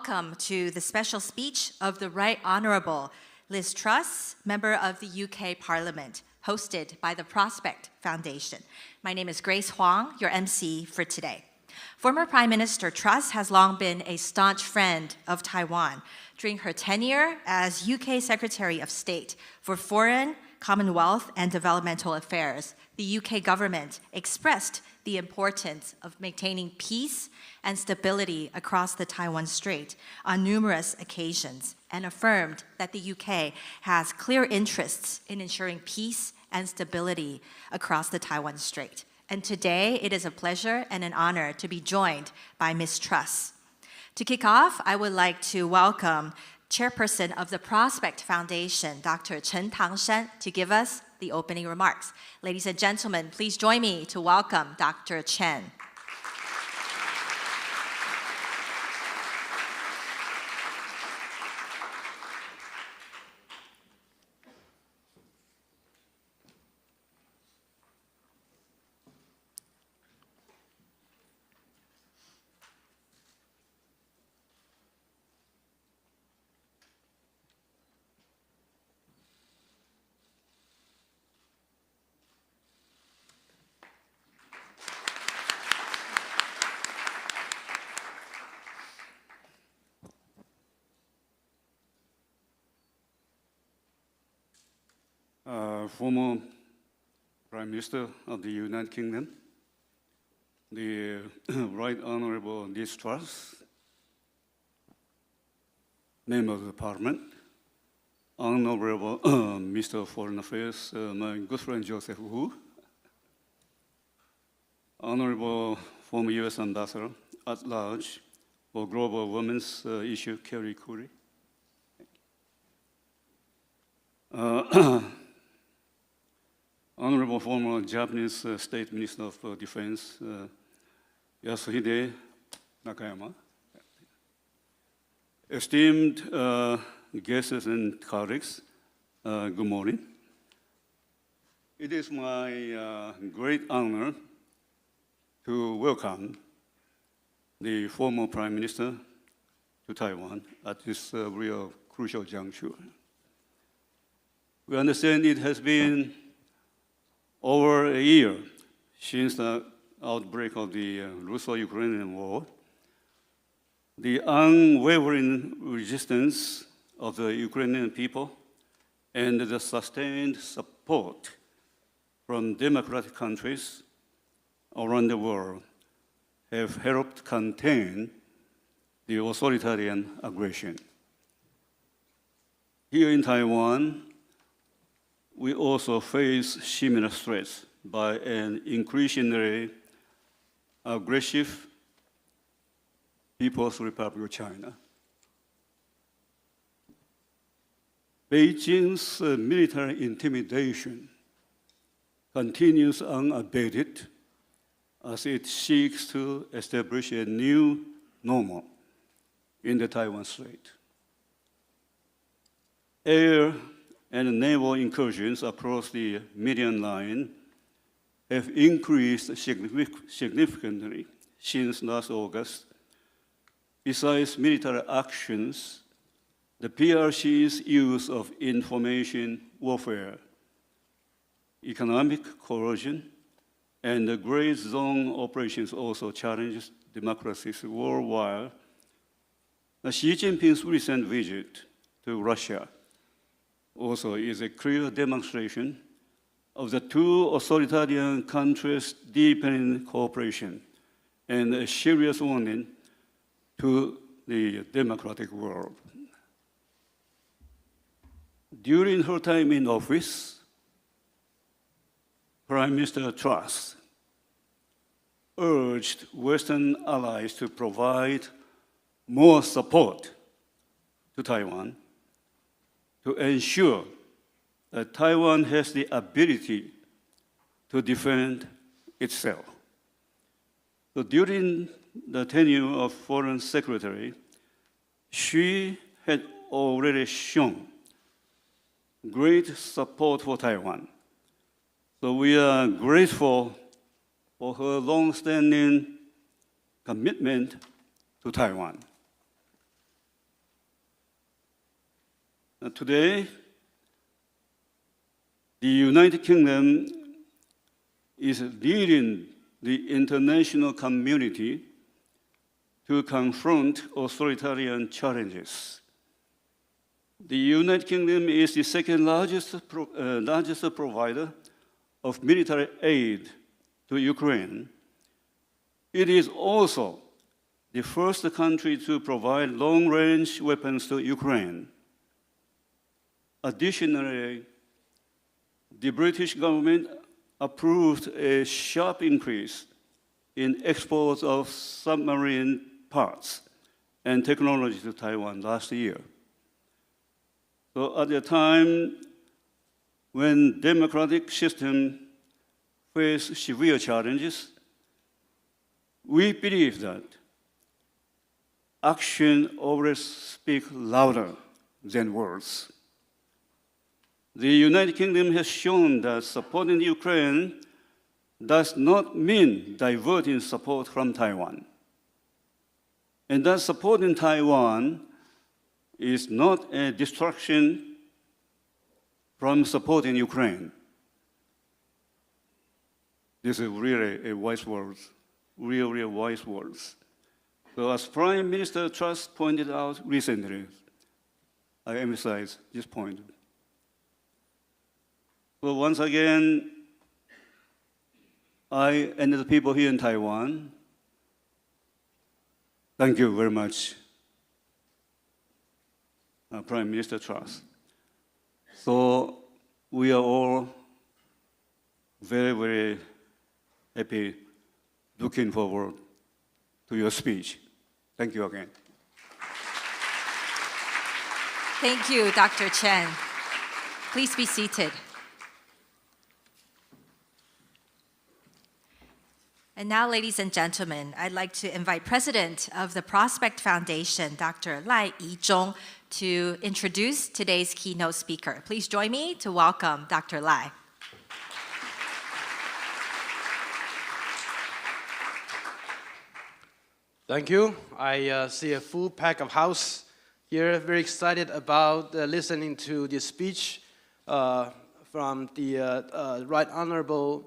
welcome to the special speech of the Right Honourable Liz Truss, member of the UK Parliament, hosted by the Prospect Foundation. My name is Grace Huang, your MC for today. Former Prime Minister Truss has long been a staunch friend of Taiwan. During her tenure as UK Secretary of State for Foreign, Commonwealth and Developmental Affairs, the UK government expressed the importance of maintaining peace and stability across the Taiwan Strait on numerous occasions and affirmed that the UK has clear interests in ensuring peace and stability across the Taiwan Strait. And today, it is a pleasure and an honor to be joined by Ms. Truss. To kick off, I would like to welcome Chairperson of the Prospect Foundation, Dr. Chen Tangshan, to give us the opening remarks. Ladies and gentlemen, please join me to welcome Dr. Chen. Former Prime Minister of the United Kingdom, the Right Honourable Liz Truss, Member of the Parliament, Honourable Mr. of Foreign Affairs, my good friend Joseph Wu, Honourable former US Ambassador at Large for Global Women's Issue, Kerry Curry, Honorable former Japanese State Minister of Defense, Yasuhide Nakayama, esteemed guests and colleagues, good morning. It is my great honor to welcome the former Prime Minister to Taiwan at this real crucial juncture. We understand it has been over a year since the outbreak of the Russo-Ukrainian war. The unwavering resistance of the Ukrainian people and the sustained support from democratic countries around the world have helped contain the authoritarian aggression. Here in Taiwan, we also face similar threats by an increasingly aggressive People's Republic of China. Beijing's military intimidation continues unabated as it seeks to establish a new normal in the Taiwan Strait. Air and naval incursions across the median line have increased significantly since last August. Besides military actions, the PRC's use of information warfare, economic coercion, and the gray zone operations also challenge democracies worldwide. Xi Jinping's recent visit to Russia also is a clear demonstration of the two authoritarian countries' deepening cooperation and a serious warning to the democratic world. During her time in office, Prime Minister Truss urged Western allies to provide more support to Taiwan to ensure that Taiwan has the ability to defend itself. So during the tenure of Foreign Secretary, she had already shown great support for Taiwan. So we are grateful for her long-standing commitment to Taiwan. Today, the United Kingdom is leading the international community to confront authoritarian challenges. The United Kingdom is the second largest provider of military aid to Ukraine. It is also the first country to provide long-range weapons to Ukraine. Additionally, the British government approved a sharp increase in exports of submarine parts and technology to Taiwan last year. So at a time when democratic system face severe challenges, we believe that action always speaks louder than words. The United Kingdom has shown that supporting Ukraine does not mean diverting support from Taiwan, and that supporting Taiwan is not a distraction from supporting Ukraine. This is really a wise words, really wise words. So as Prime Minister Truss pointed out recently, I emphasize this point. So once again, I and the people here in Taiwan, thank you very much, Prime Minister Truss. So we are all very, very happy, looking forward to your speech. Thank you again. Thank you, Dr. Chen. Please be seated. And now, ladies and gentlemen, I'd like to invite President of the Prospect Foundation, Dr. Lai Yizhong, to introduce today's keynote speaker. Please join me to welcome Dr. Lai. Thank you. I see a full pack of house here. Very excited about listening to the speech from the Right Honorable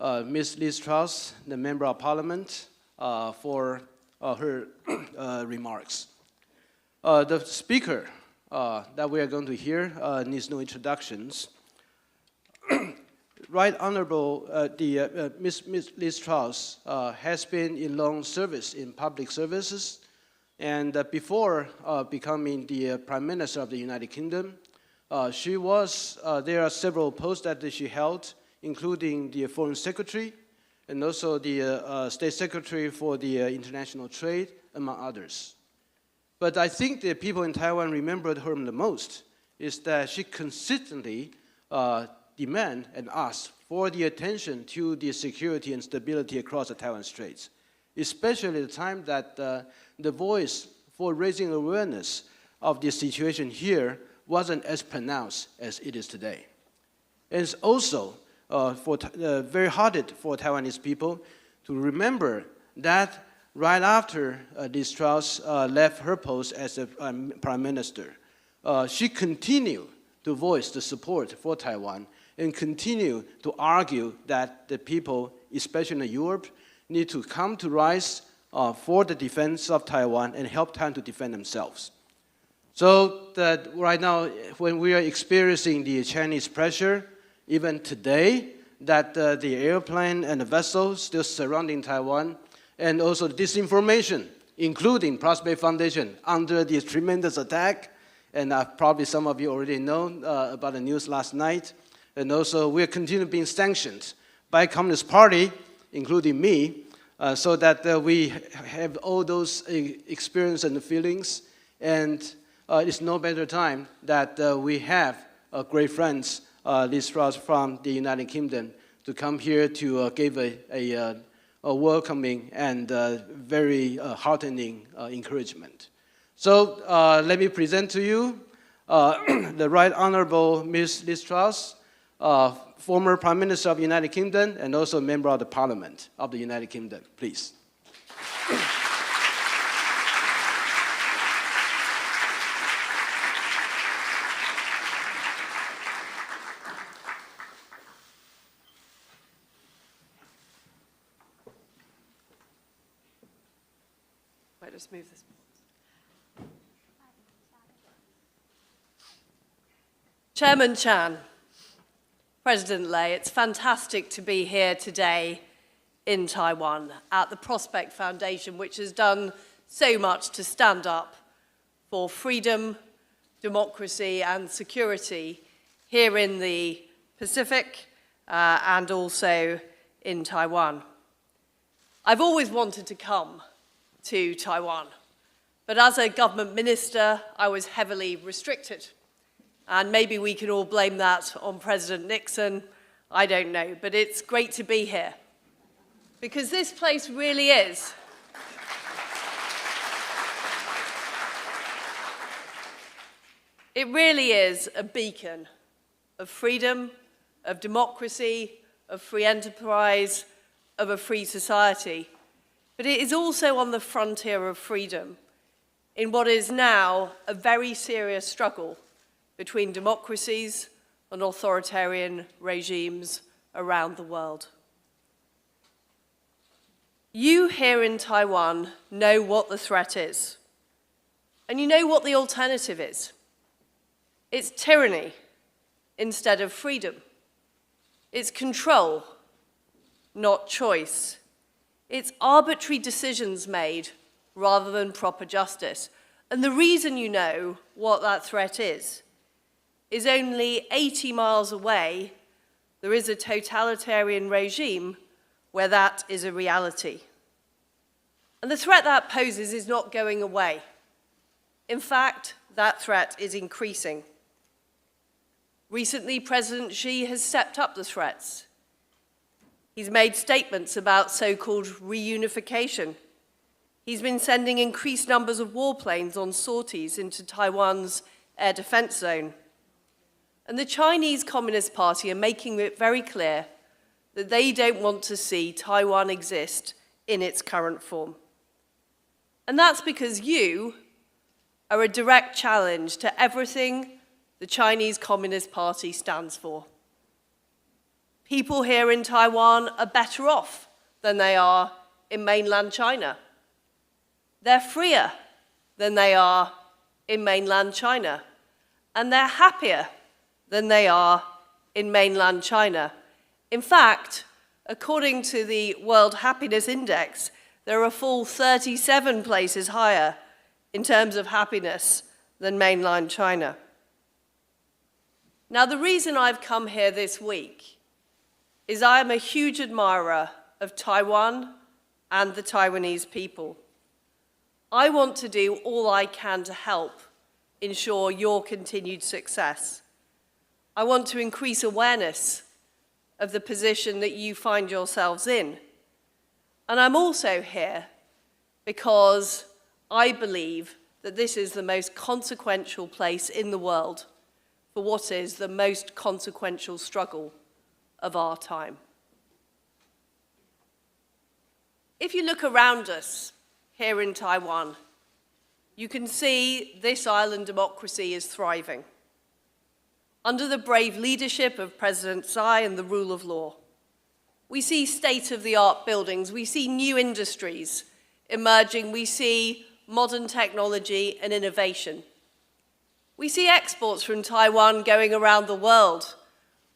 Ms. Liz Truss, the Member of Parliament, for her remarks. The speaker that we are going to hear needs no introductions. Right Honorable Ms. Liz Truss has been in long service in public services, and before becoming the Prime Minister of the United Kingdom, there are several posts that she held, including the Foreign Secretary and also the State Secretary for the International Trade, among others. But I think the people in Taiwan remembered her the most is that she consistently demand and ask for the attention to the security and stability across the Taiwan Straits, especially the time that the voice for raising awareness of the situation here wasn't as pronounced as it is today. And it's also very hard for Taiwanese people to remember that right after Liz Truss left her post as a Prime Minister, she continued to voice the support for Taiwan and continue to argue that the people, especially in Europe, need to come to rise for the defense of Taiwan and help Taiwan to defend themselves. So that right now, when we are experiencing the Chinese pressure, even today, that the airplane and the vessels still surrounding Taiwan, and also disinformation, including Prospect Foundation, under this tremendous attack, and probably some of you already know about the news last night. And also, we are continuing being sanctioned by Communist Party, including me, so that we have all those experiences and feelings. And it's no better time that we have great friends, Liz Truss from the United Kingdom, to come here to give a welcoming and very heartening encouragement. So let me present to you the Right Honorable Ms. Liz Truss, former Prime Minister of the United Kingdom and also member of the Parliament of the United Kingdom. Please. just move this. Chairman Chan, President Lei, it's fantastic to be here today in Taiwan at the Prospect Foundation, which has done so much to stand up for freedom, democracy and security here in the Pacific and also in Taiwan. I've always wanted to come to Taiwan, but as a government minister, I was heavily restricted. And maybe we can all blame that on President Nixon, I don't know, but it's great to be here. Because this place really is it really is a beacon of freedom, of democracy, of free enterprise, of a free society. But it is also on the frontier of freedom in what is now a very serious struggle between democracies and authoritarian regimes around the world. You here in Taiwan know what the threat is, and you know what the alternative is. It's tyranny instead of freedom. It's control, not choice. It's arbitrary decisions made rather than proper justice. And the reason you know what that threat is only 80 miles away, there is a totalitarian regime where that is a reality. And the threat that poses is not going away. In fact, that threat is increasing. Recently, President Xi has stepped up the threats. He's made statements about so-called reunification. He's been sending increased numbers of warplanes on sorties into Taiwan's air defense zone. And the Chinese Communist Party are making it very clear that they don't want to see Taiwan exist in its current form. And that's because you are a direct challenge to everything the Chinese Communist Party stands for. People here in Taiwan are better off than they are in mainland China. They're freer than they are in mainland China. And they're happier than they are in mainland China. In fact, according to the World Happiness Index, there are a full 37 places higher in terms of happiness than mainland China. Now, the reason I've come here this week is I am a huge admirer of Taiwan and the Taiwanese people. I want to do all I can to help ensure your continued success. I want to increase awareness of the position that you find yourselves in. And I'm also here because I believe that this is the most consequential place in the world for what is the most consequential struggle of our time. If you look around us here in Taiwan, you can see this island democracy is thriving. Under the brave leadership of President Tsai and the rule of law, we see state-of-the-art buildings, we see new industries emerging, we see modern technology and innovation. We see exports from Taiwan going around the world,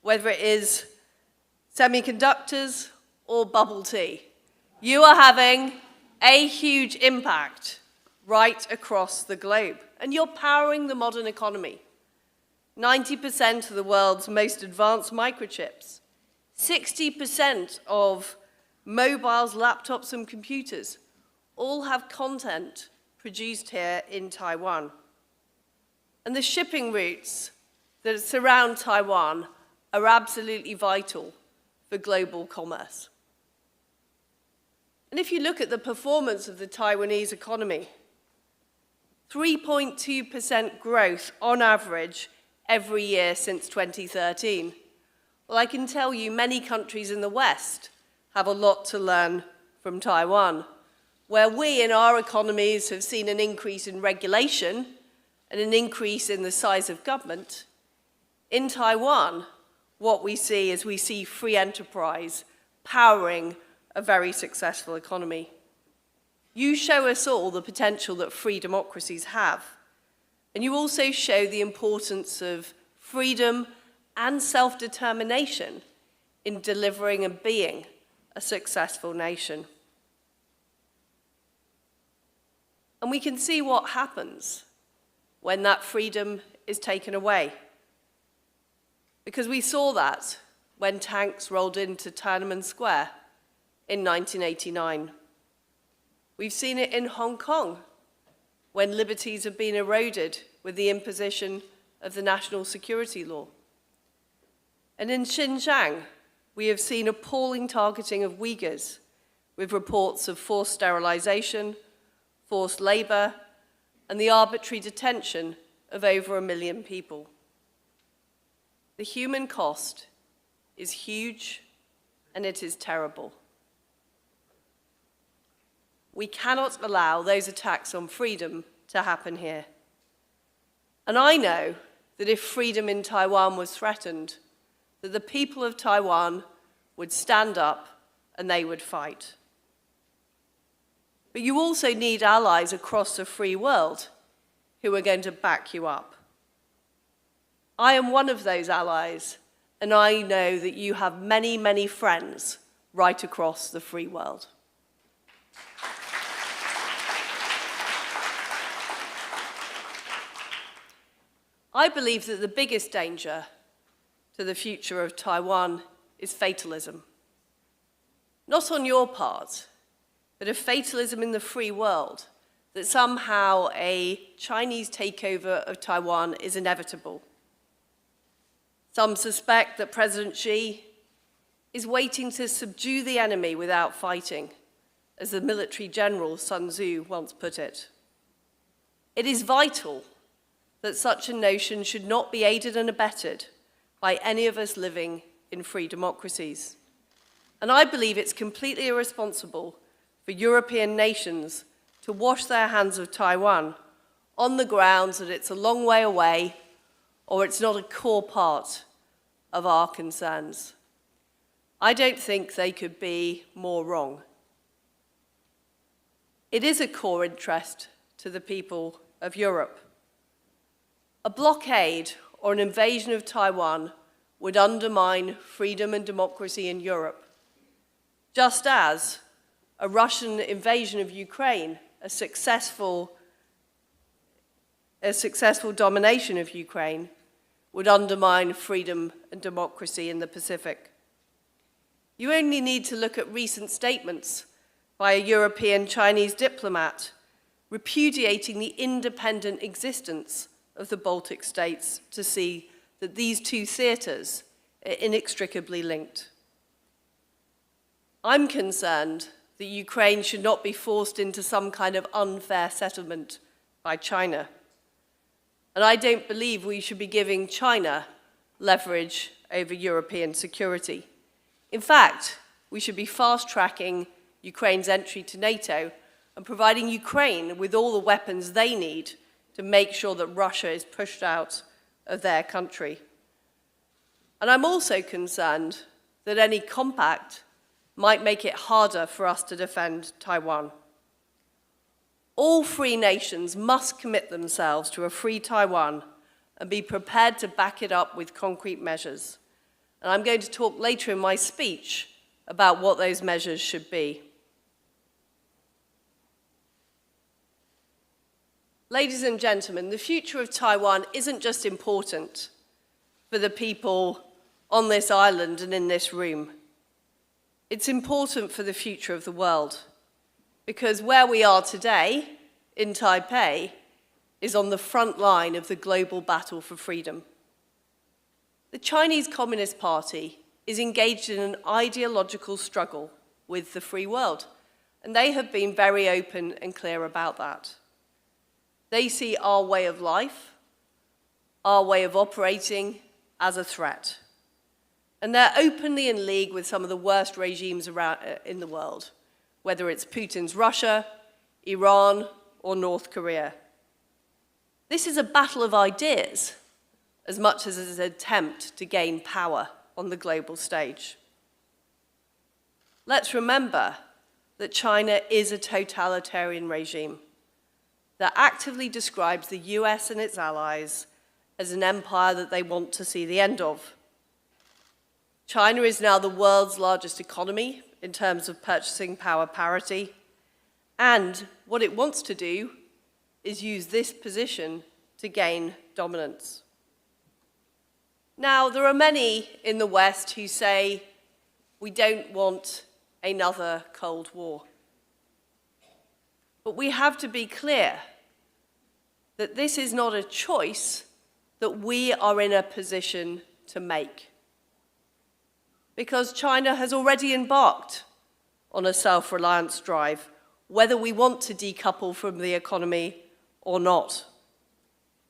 whether it is semiconductors or bubble tea. You are having a huge impact right across the globe, and you're powering the modern economy. 90% of the world's most advanced microchips, 60% of mobiles, laptops, and computers all have content produced here in Taiwan. And the shipping routes that surround Taiwan are absolutely vital for global commerce. And if you look at the performance of the Taiwanese economy, 3.2% growth on average every year since 2013. Well, I can tell you many countries in the West have a lot to learn from Taiwan, where we in our economies have seen an increase in regulation and an increase in the size of government. In Taiwan, what we see is we see free enterprise powering a very successful economy. You show us all the potential that free democracies have. And you also show the importance of freedom and self-determination in delivering and being a successful nation. And we can see what happens when that freedom is taken away. Because we saw that when tanks rolled into Tiananmen Square in 1989. We've seen it in Hong Kong, when liberties have been eroded with the imposition of the national security law. And in Xinjiang, we have seen appalling targeting of Uyghurs, with reports of forced sterilization, forced labor, and the arbitrary detention of over 1 million people. The human cost is huge, and it is terrible. We cannot allow those attacks on freedom to happen here. And I know that if freedom in Taiwan was threatened, that the people of Taiwan would stand up and they would fight. But you also need allies across the free world who are going to back you up. I am one of those allies, and I know that you have many, many friends right across the free world. I believe that the biggest danger to the future of Taiwan is fatalism. Not on your part, but a fatalism in the free world, that somehow a Chinese takeover of Taiwan is inevitable. Some suspect that President Xi is waiting to subdue the enemy without fighting, as the military general Sun Tzu once put it. It is vital that such a notion should not be aided and abetted by any of us living in free democracies. And I believe it's completely irresponsible for European nations to wash their hands of Taiwan on the grounds that it's a long way away or it's not a core part of our concerns. I don't think they could be more wrong. It is a core interest to the people of Europe. A blockade or an invasion of Taiwan would undermine freedom and democracy in Europe, just as a Russian invasion of Ukraine, a successful domination of Ukraine, would undermine freedom and democracy in the Pacific. You only need to look at recent statements by a European Chinese diplomat repudiating the independent existence of the Baltic states to see that these two theatres are inextricably linked. I'm concerned that Ukraine should not be forced into some kind of unfair settlement by China. And I don't believe we should be giving China leverage over European security. In fact, we should be fast-tracking Ukraine's entry to NATO and providing Ukraine with all the weapons they need to make sure that Russia is pushed out of their country. And I'm also concerned that any compact might make it harder for us to defend Taiwan. All free nations must commit themselves to a free Taiwan and be prepared to back it up with concrete measures. And I'm going to talk later in my speech about what those measures should be. Ladies and gentlemen, the future of Taiwan isn't just important for the people on this island and in this room. It's important for the future of the world, because where we are today, in Taipei, is on the front line of the global battle for freedom. The Chinese Communist Party is engaged in an ideological struggle with the free world, and they have been very open and clear about that. They see our way of life, our way of operating, as a threat. And they're openly in league with some of the worst regimes around, in the world, whether it's Putin's Russia, Iran, or North Korea. This is a battle of ideas, as much as it is an attempt to gain power on the global stage. Let's remember that China is a totalitarian regime that actively describes the US and its allies as an empire that they want to see the end of. China is now the world's largest economy in terms of purchasing power parity, and what it wants to do is use this position to gain dominance. Now, there are many in the West who say we don't want another Cold War. But we have to be clear that this is not a choice that we are in a position to make. Because China has already embarked on a self-reliance drive, whether we want to decouple from the economy or not.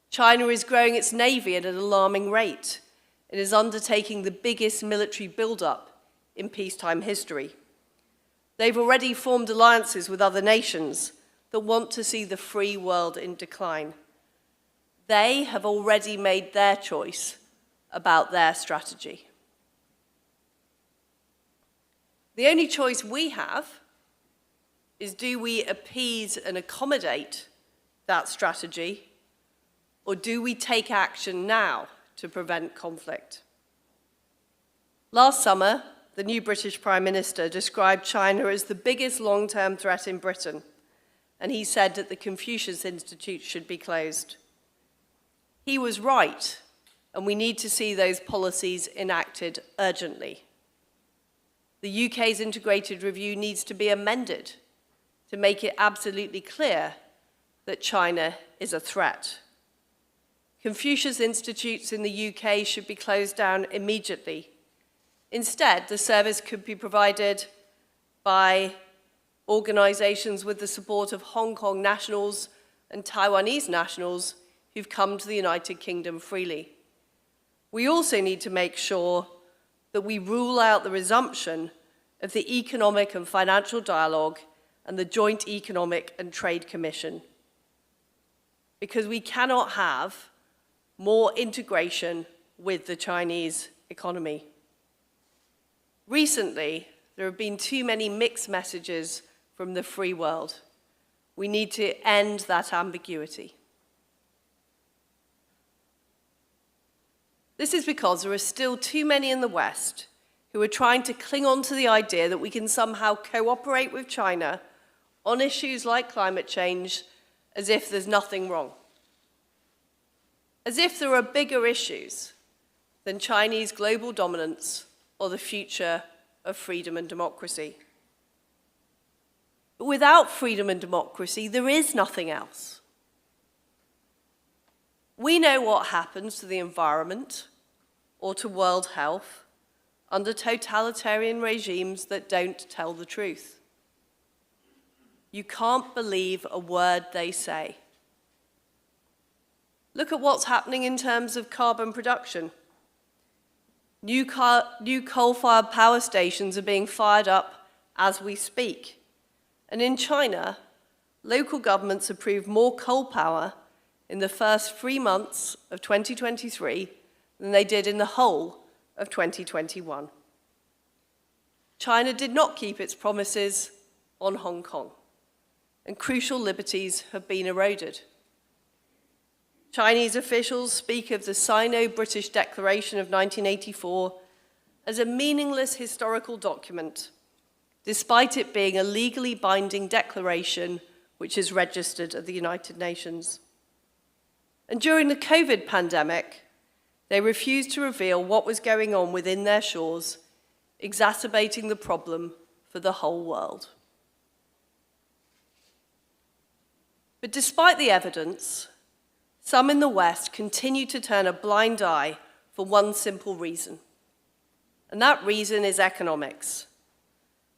China is growing its navy at an alarming rate and is undertaking the biggest military build-up in peacetime history. They've already formed alliances with other nations that want to see the free world in decline. They have already made their choice about their strategy. The only choice we have is, do we appease and accommodate that strategy, or do we take action now to prevent conflict? Last summer, the new British Prime Minister described China as the biggest long-term threat in Britain, and he said that the Confucius Institute should be closed. He was right, and we need to see those policies enacted urgently. The UK's integrated review needs to be amended to make it absolutely clear that China is a threat. Confucius Institutes in the UK should be closed down immediately. Instead, the service could be provided by organizations with the support of Hong Kong nationals and Taiwanese nationals who've come to the United Kingdom freely. We also need to make sure that we rule out the resumption of the Economic and Financial Dialogue and the Joint Economic and Trade Commission, because we cannot have more integration with the Chinese economy. Recently, there have been too many mixed messages from the free world. We need to end that ambiguity. This is because there are still too many in the West who are trying to cling on to the idea that we can somehow cooperate with China on issues like climate change as if there's nothing wrong. As if there are bigger issues than Chinese global dominance or the future of freedom and democracy. But without freedom and democracy, there is nothing else. We know what happens to the environment or to world health under totalitarian regimes that don't tell the truth. You can't believe a word they say. Look at what's happening in terms of carbon production. New coal-fired power stations are being fired up as we speak. And in China, local governments approved more coal power in the first 3 months of 2023 than they did in the whole of 2021. China did not keep its promises on Hong Kong, and crucial liberties have been eroded. Chinese officials speak of the Sino-British Declaration of 1984 as a meaningless historical document, despite it being a legally binding declaration which is registered at the United Nations. And during the COVID pandemic, they refused to reveal what was going on within their shores, exacerbating the problem for the whole world. But despite the evidence, some in the West continue to turn a blind eye for one simple reason, and that reason is economics.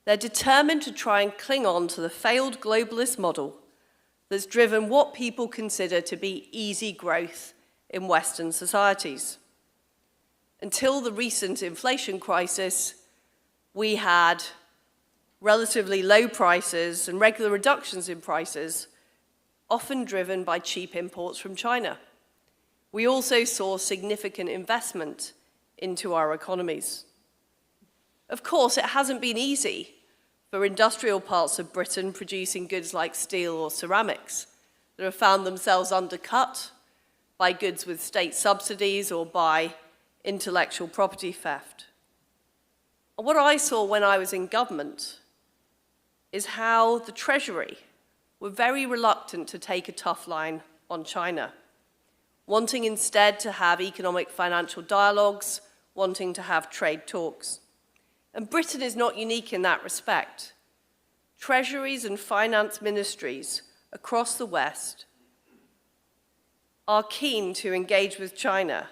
They're determined to try and cling on to the failed globalist model that's driven what people consider to be easy growth in Western societies. Until the recent inflation crisis, we had relatively low prices and regular reductions in prices, often driven by cheap imports from China. We also saw significant investment into our economies. Of course, it hasn't been easy for industrial parts of Britain producing goods like steel or ceramics that have found themselves undercut by goods with state subsidies or by intellectual property theft. And what I saw when I was in government is how the Treasury were very reluctant to take a tough line on China, wanting instead to have economic financial dialogues, wanting to have trade talks. And Britain is not unique in that respect. Treasuries and finance ministries across the West are keen to engage with China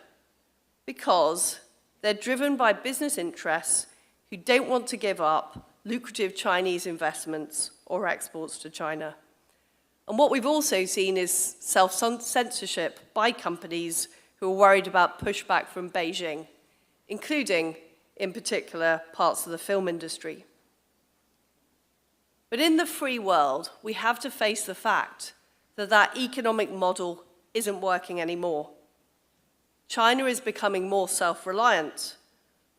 because they're driven by business interests who don't want to give up lucrative Chinese investments or exports to China. And what we've also seen is self-censorship by companies who are worried about pushback from Beijing, including, in particular, parts of the film industry. But in the free world, we have to face the fact that that economic model isn't working anymore. China is becoming more self-reliant,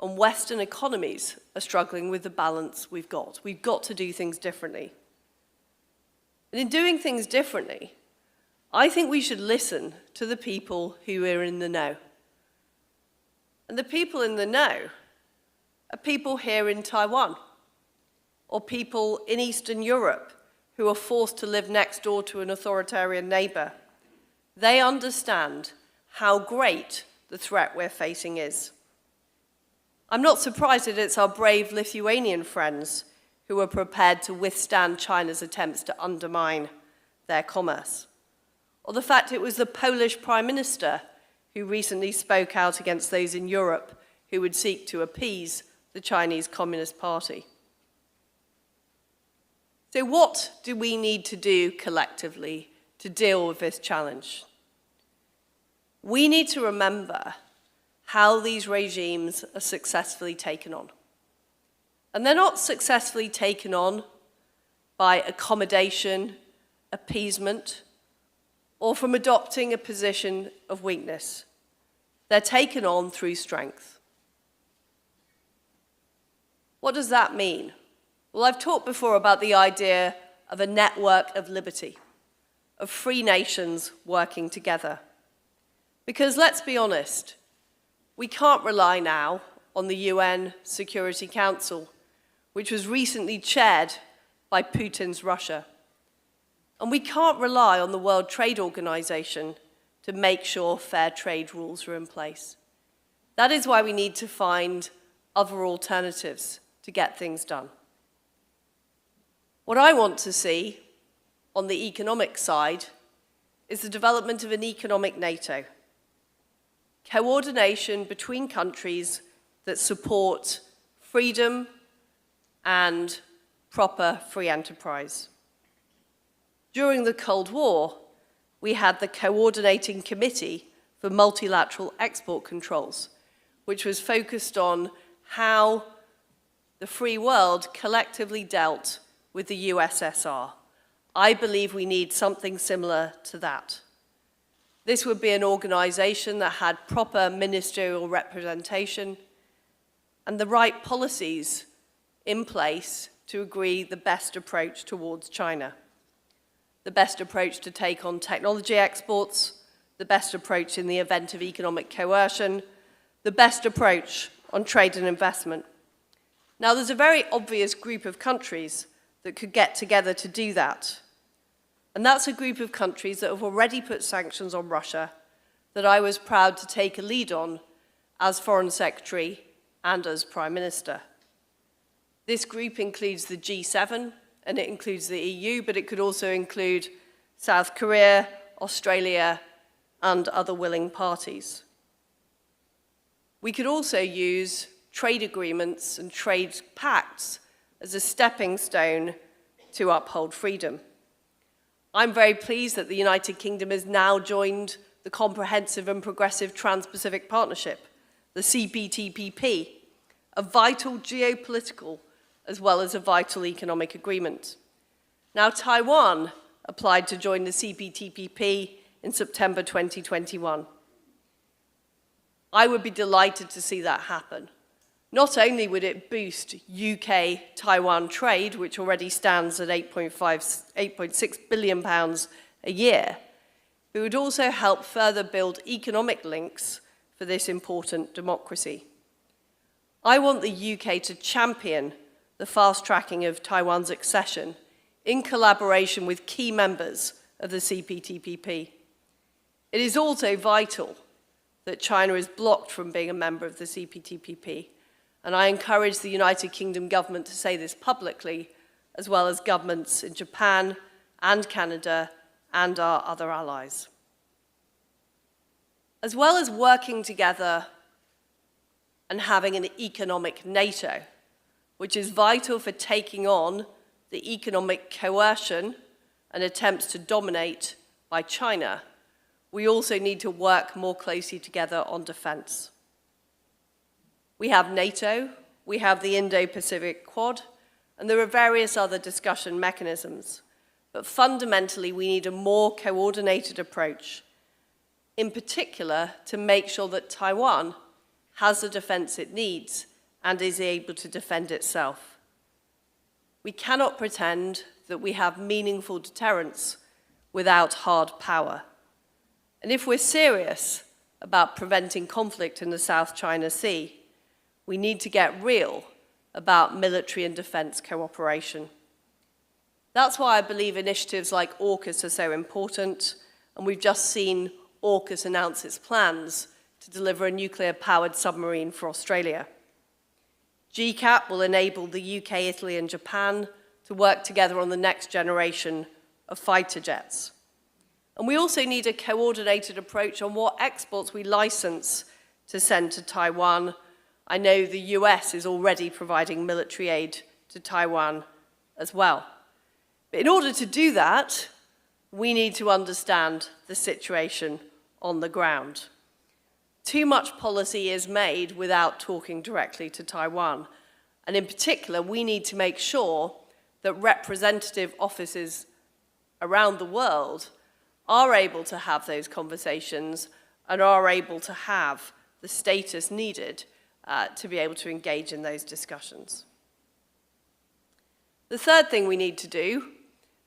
and Western economies are struggling with the balance we've got. We've got to do things differently. And in doing things differently, I think we should listen to the people who are in the know. And the people in the know are people here in Taiwan, or people in Eastern Europe who are forced to live next door to an authoritarian neighbor. They understand how great the threat we're facing is. I'm not surprised that it's our brave Lithuanian friends who are prepared to withstand China's attempts to undermine their commerce. Or the fact it was the Polish Prime Minister who recently spoke out against those in Europe who would seek to appease the Chinese Communist Party. So what do we need to do collectively to deal with this challenge? We need to remember how these regimes are successfully taken on. And they're not successfully taken on by accommodation, appeasement, or from adopting a position of weakness. They're taken on through strength. What does that mean? Well, I've talked before about the idea of a network of liberty, of free nations working together. Because let's be honest, we can't rely now on the UN Security Council, which was recently chaired by Putin's Russia. And we can't rely on the World Trade Organization to make sure fair trade rules are in place. That is why we need to find other alternatives to get things done. What I want to see on the economic side is the development of an economic NATO. Coordination between countries that support freedom and proper free enterprise. During the Cold War, we had the Coordinating Committee for Multilateral Export Controls, which was focused on how the free world collectively dealt with the USSR. I believe we need something similar to that. This would be an organization that had proper ministerial representation and the right policies in place to agree the best approach towards China. The best approach to take on technology exports, the best approach in the event of economic coercion, the best approach on trade and investment. Now, there's a very obvious group of countries that could get together to do that. And that's a group of countries that have already put sanctions on Russia that I was proud to take a lead on as Foreign Secretary and as Prime Minister. This group includes the G7, and it includes the EU, but it could also include South Korea, Australia, and other willing parties. We could also use trade agreements and trade pacts as a stepping stone to uphold freedom. I'm very pleased that the United Kingdom has now joined the Comprehensive and Progressive Trans-Pacific Partnership, the CPTPP, a vital geopolitical as well as a vital economic agreement. Now, Taiwan applied to join the CPTPP in September 2021. I would be delighted to see that happen, Not only would it boost UK-Taiwan trade, which already stands at £8.6 billion a year, but it would also help further build economic links for this important democracy. I want the UK to champion the fast-tracking of Taiwan's accession in collaboration with key members of the CPTPP. It is also vital that China is blocked from being a member of the CPTPP, and I encourage the United Kingdom government to say this publicly, as well as governments in Japan and Canada and our other allies. As well as working together and having an economic NATO, which is vital for taking on the economic coercion and attempts to dominate by China, we also need to work more closely together on defense. We have NATO, we have the Indo-Pacific Quad, and there are various other discussion mechanisms. But fundamentally, we need a more coordinated approach, in particular to make sure that Taiwan has the defense it needs and is able to defend itself. We cannot pretend that we have meaningful deterrence without hard power. And if we're serious about preventing conflict in the South China Sea, we need to get real about military and defense cooperation. That's why I believe initiatives like AUKUS are so important, and we've just seen AUKUS announce its plans to deliver a nuclear-powered submarine for Australia. GCAP will enable the UK, Italy, and Japan to work together on the next generation of fighter jets. And we also need a coordinated approach on what exports we license to send to Taiwan. I know the US is already providing military aid to Taiwan as well. But in order to do that, we need to understand the situation on the ground. Too much policy is made without talking directly to Taiwan. And in particular, we need to make sure that representative offices around the world are able to have those conversations and are able to have the status needed to be able to engage in those discussions. The third thing we need to do,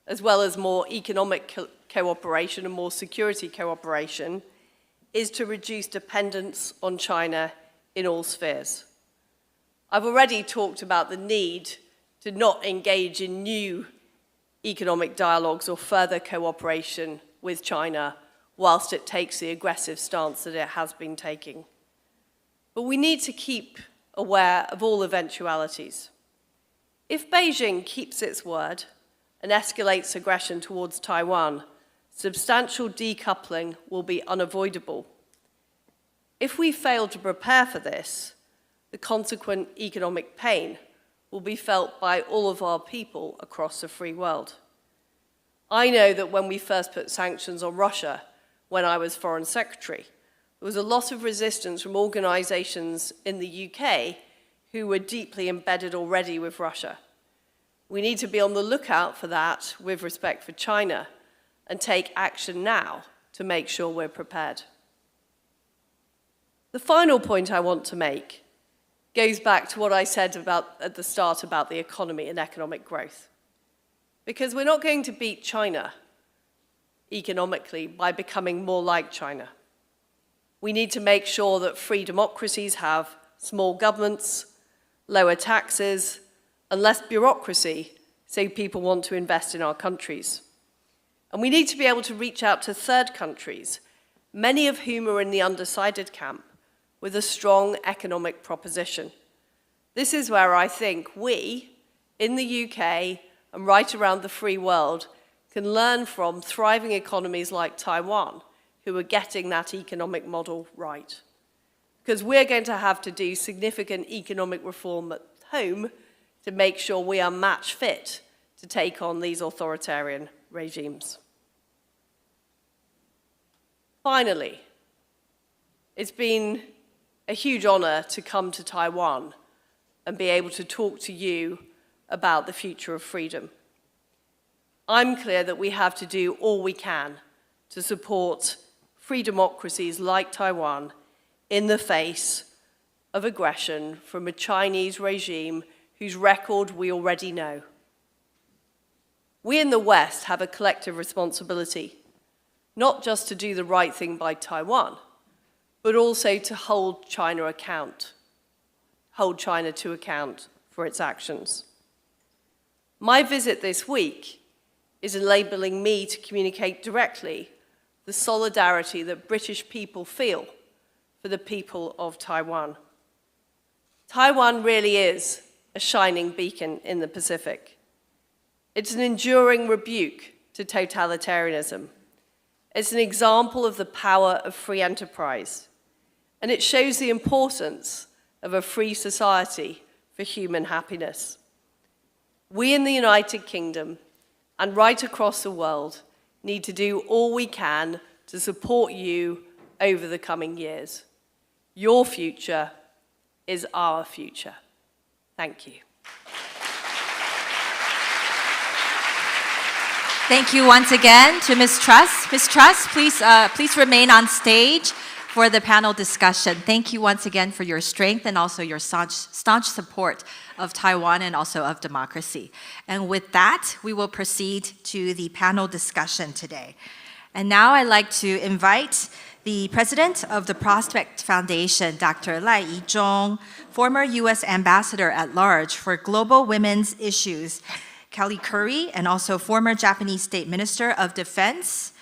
as well as more economic cooperation and more security cooperation, is to reduce dependence on China in all spheres. I've already talked about the need to not engage in new economic dialogues or further cooperation with China whilst it takes the aggressive stance that it has been taking. But we need to keep aware of all eventualities. If Beijing keeps its word and escalates aggression towards Taiwan, substantial decoupling will be unavoidable. If we fail to prepare for this, the consequent economic pain will be felt by all of our people across the free world. I know that when we first put sanctions on Russia, when I was Foreign Secretary, there was a lot of resistance from organizations in the UK who were deeply embedded already with Russia. We need to be on the lookout for that with respect for China and take action now to make sure we're prepared. The final point I want to make goes back to what I said at the start about the economy and economic growth. Because we're not going to beat China economically by becoming more like China. We need to make sure that free democracies have small governments, lower taxes, and less bureaucracy so people want to invest in our countries. And we need to be able to reach out to third countries, many of whom are in the undecided camp, with a strong economic proposition. This is where I think we, in the UK and right around the free world, can learn from thriving economies like Taiwan, who are getting that economic model right. Because we're going to have to do significant economic reform at home to make sure we are match fit to take on these authoritarian regimes. Finally, it's been a huge honor to come to Taiwan and be able to talk to you about the future of freedom. I'm clear that we have to do all we can to support free democracies like Taiwan in the face of aggression from a Chinese regime whose record we already know. We in the West have a collective responsibility, not just to do the right thing by Taiwan, but also to hold China to account for its actions. My visit this week is enabling me to communicate directly the solidarity that British people feel for the people of Taiwan. Taiwan really is a shining beacon in the Pacific. It's an enduring rebuke to totalitarianism. It's an example of the power of free enterprise, and it shows the importance of a free society for human happiness. We in the United Kingdom and right across the world need to do all we can to support you over the coming years. Your future is our future. Thank you. Thank you once again to Ms. Truss. Ms. Truss, please remain on stage for the panel discussion. Thank you once again for your strength and also your staunch support of Taiwan and also of democracy. And with that, we will proceed to the panel discussion today. And now I'd like to invite the president of the Prospect Foundation, Dr. Lai Yi-zhong, former U.S. Ambassador at Large for Global Women's Issues, Kelly Curry, and also former Japanese State Minister of Defense,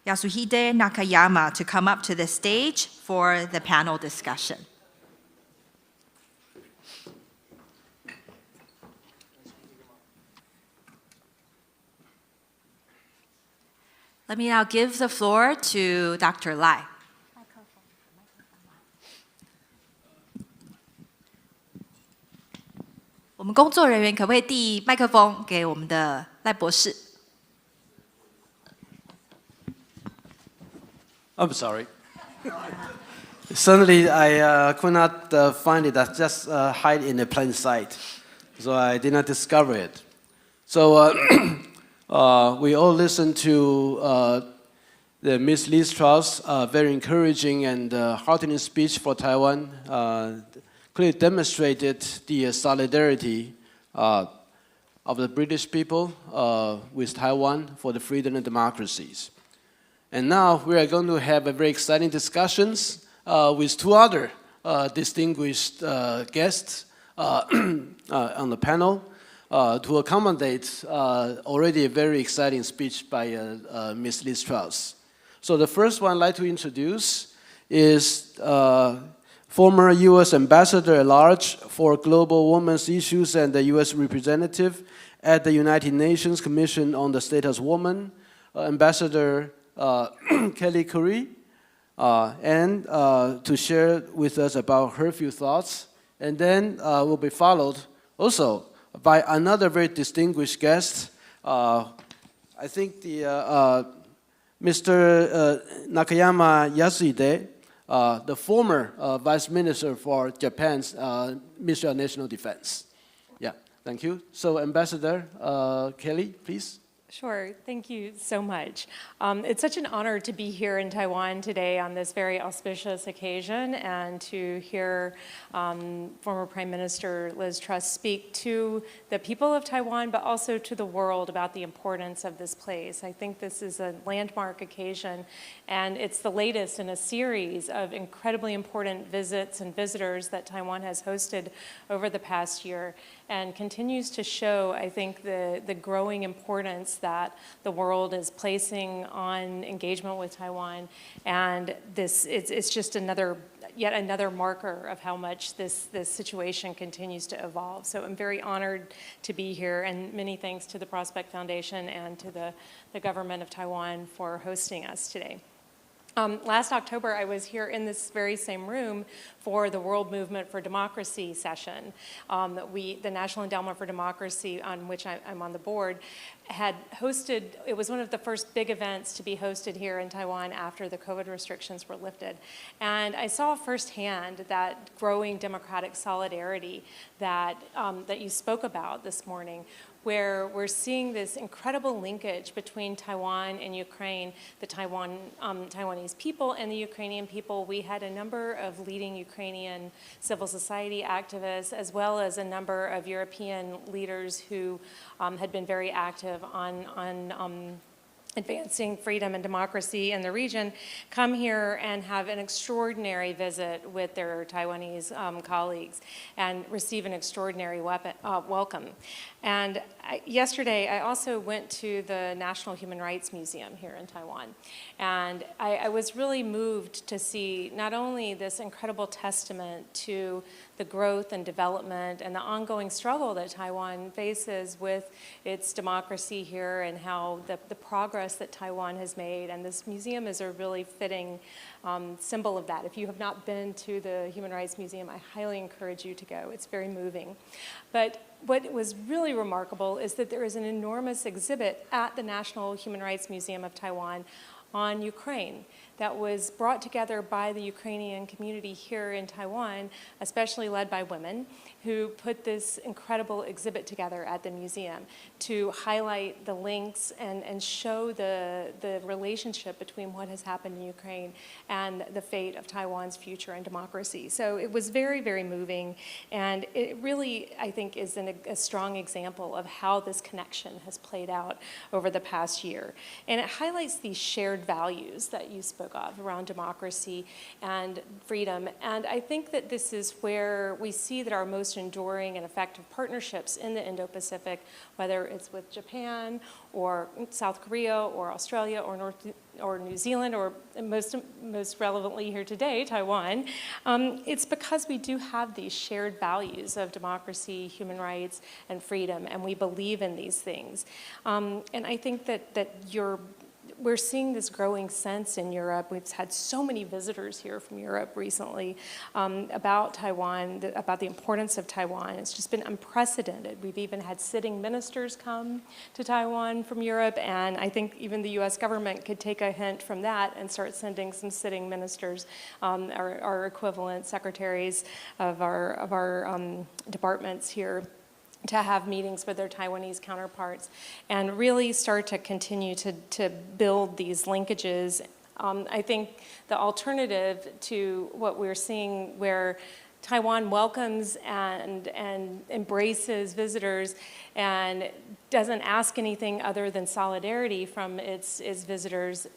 Yasuhide Nakayama, to come up to the stage for the panel discussion. Let me now give the floor to Dr. Lai. 我们工作人员可不可以递麦克风给我们的赖博士？ I'm sorry. Suddenly, I could not find it. I just hide in the plain sight, so I did not discover it. So we all listened to the Ms. Liz Truss' very encouraging and heartening speech for Taiwan. Clearly demonstrated the solidarity of the British people with Taiwan for the freedom and democracies. And now we are going to have a very exciting discussions with two other distinguished guests on the panel to accommodate already a very exciting speech by Ms. Liz Truss. So the first one I'd like to introduce is former U.S. Ambassador at Large for Global Women's Issues and the U.S. Representative at the United Nations Commission on the Status of Women, Ambassador Kelly Curry, and to share with us about her few thoughts. And then will be followed also by another very distinguished guest. I think the Mr. Nakayama Yasuhide, the former Vice Minister for Japan's Ministry of National Defense. Yeah, thank you. So Ambassador Kelly, please. Sure, thank you so much. It's such an honor to be here in Taiwan today on this very auspicious occasion and to hear former Prime Minister Liz Truss speak to the people of Taiwan, but also to the world about the importance of this place. I think this is a landmark occasion, and it's the latest in a series of incredibly important visits and visitors that Taiwan has hosted over the past year, and continues to show, I think, the growing importance that the world is placing on engagement with Taiwan. And it's just yet another marker of how much this situation continues to evolve. So I'm very honored to be here, and many thanks to the Prospect Foundation and to the government of Taiwan for hosting us today. Last October, I was here in this very same room for the World Movement for Democracy session. The National Endowment for Democracy, on which I'm on the board, had hosted, it was one of the first big events to be hosted here in Taiwan after the COVID restrictions were lifted. And I saw firsthand that growing democratic solidarity that, that you spoke about this morning, where we're seeing this incredible linkage between Taiwan and Ukraine, the Taiwanese people and the Ukrainian people. We had a number of leading Ukrainian civil society activists, as well as a number of European leaders who had been very active on advancing freedom and democracy in the region, come here and have an extraordinary visit with their Taiwanese colleagues and receive an extraordinary welcome. And yesterday, I also went to the National Human Rights Museum here in Taiwan. And I was really moved to see not only this incredible testament to the growth and development and the ongoing struggle that Taiwan faces with its democracy here and how the progress that Taiwan has made. And this museum is a really fitting symbol of that. If you have not been to the Human Rights Museum, I highly encourage you to go. It's very moving. But what was really remarkable is that there is an enormous exhibit at the National Human Rights Museum of Taiwan on Ukraine that was brought together by the Ukrainian community here in Taiwan, especially led by women, who put this incredible exhibit together at the museum to highlight the links and show the relationship between what has happened in Ukraine and the fate of Taiwan's future and democracy. So it was very, very moving, and it really, I think, is a strong example of how this connection has played out over the past year. And it highlights these shared values that you spoke of around democracy and freedom. And I think that this is where we see that our most enduring and effective partnerships in the Indo-Pacific, whether it's with Japan or South Korea or Australia or New Zealand, or most relevantly here today, Taiwan, it's because we do have these shared values of democracy, human rights, and freedom, and we believe in these things. And I think that we're seeing this growing sense in Europe. We've had so many visitors here from Europe recently about Taiwan, about the importance of Taiwan. It's just been unprecedented. We've even had sitting ministers come to Taiwan from Europe, and I think even the US government could take a hint from that and start sending some sitting ministers, our equivalent secretaries of our departments here, to have meetings with their Taiwanese counterparts and really start to continue to build these linkages. I think the alternative to what we're seeing, where Taiwan welcomes and embraces visitors and doesn't ask anything other than solidarity from its visitors,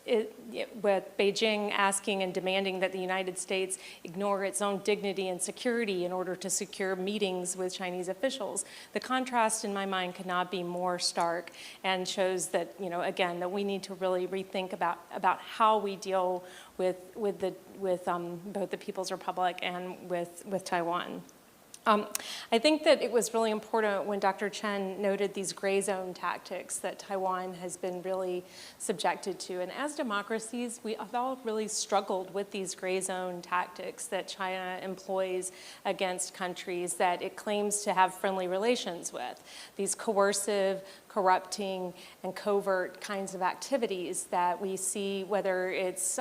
with Beijing asking and demanding that the United States ignore its own dignity and security in order to secure meetings with Chinese officials. The contrast in my mind could not be more stark, and shows that, again, that we need to really rethink about how we deal with both the People's Republic and with Taiwan. I think that it was really important when Dr. Chen noted these gray zone tactics that Taiwan has been really subjected to. And as democracies, we have all really struggled with these gray zone tactics that China employs against countries that it claims to have friendly relations with. These coercive, corrupting, and covert kinds of activities that we see, whether it's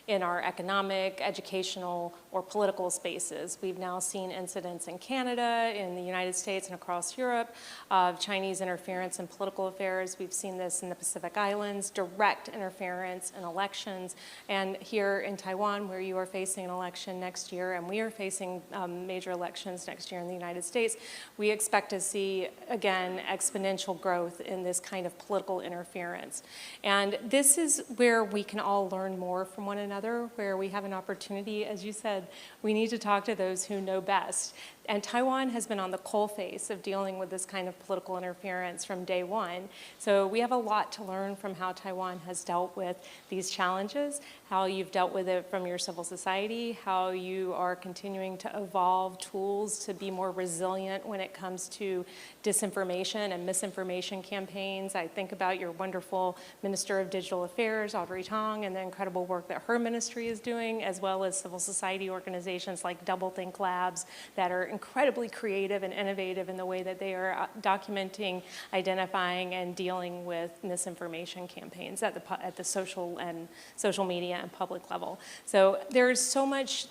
in our economic, educational, or political spaces. We've now seen incidents in Canada, in the United States, and across Europe of Chinese interference in political affairs. We've seen this in the Pacific Islands, direct interference in elections, and here in Taiwan, where you are facing an election next year, and we are facing major elections next year in the United States, we expect to see, again, exponential growth in this kind of political interference. And this is where we can all learn more from one another, where we have an opportunity. As you said, we need to talk to those who know best. And Taiwan has been on the coalface of dealing with this kind of political interference from day one. So we have a lot to learn from how Taiwan has dealt with these challenges, how you've dealt with it from your civil society, how you are continuing to evolve tools to be more resilient when it comes to disinformation and misinformation misinformation campaigns. I think about your wonderful Minister of Digital Affairs, Audrey Tong, and the incredible work that her ministry is doing, as well as civil society organizations like Doublethink Labs that are incredibly creative and innovative in the way that they are documenting, identifying, and dealing with misinformation campaigns at the social media and public level. So there's so much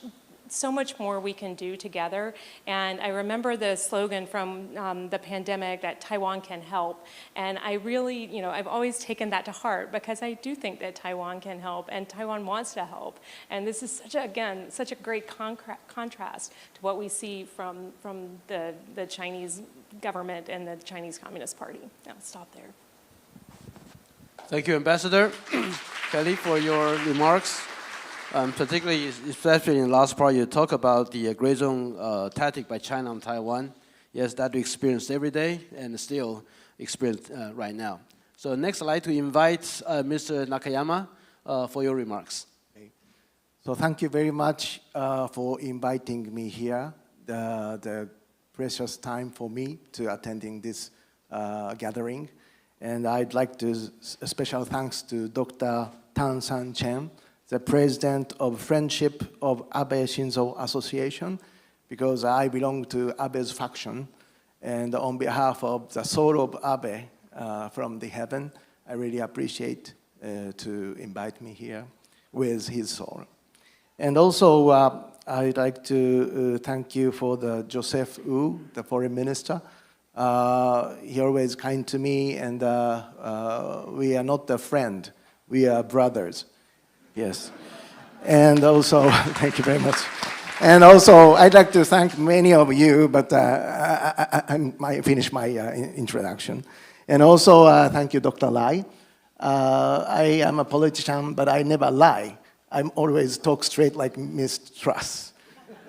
more we can do together. And I remember the slogan from the pandemic that Taiwan can help. And I really, I've always taken that to heart because I do think that Taiwan can help and Taiwan wants to help. And this is such a great contrast to what we see from the Chinese government and the Chinese Communist Party. I'll stop there. Thank you, Ambassador Kelly, for your remarks. Particularly, especially in the last part, you talk about the gray zone tactic by China on Taiwan. Yes, that we experience every day and still experience right now. So next, I'd like to invite Mr. Nakayama for your remarks. So thank you very much for inviting me here, the precious time for me to attending this gathering. And I'd like to, a special thanks to Dr. Tan San Chen, the president of Friendship of Abe Shinzo Association, because I belong to Abe's faction. And on behalf of the soul of Abe from the heaven, I really appreciate to invite me here with his soul. And also, I'd like to thank you for the Joseph Wu, the foreign minister. He always kind to me, and we are not a friend, we are brothers. Yes. And also, thank you very much. And also, I'd like to thank many of you, but I finish my introduction. And also, thank you, Dr. Lai. I am a politician, but I never lie. I always talk straight like Ms. Truss.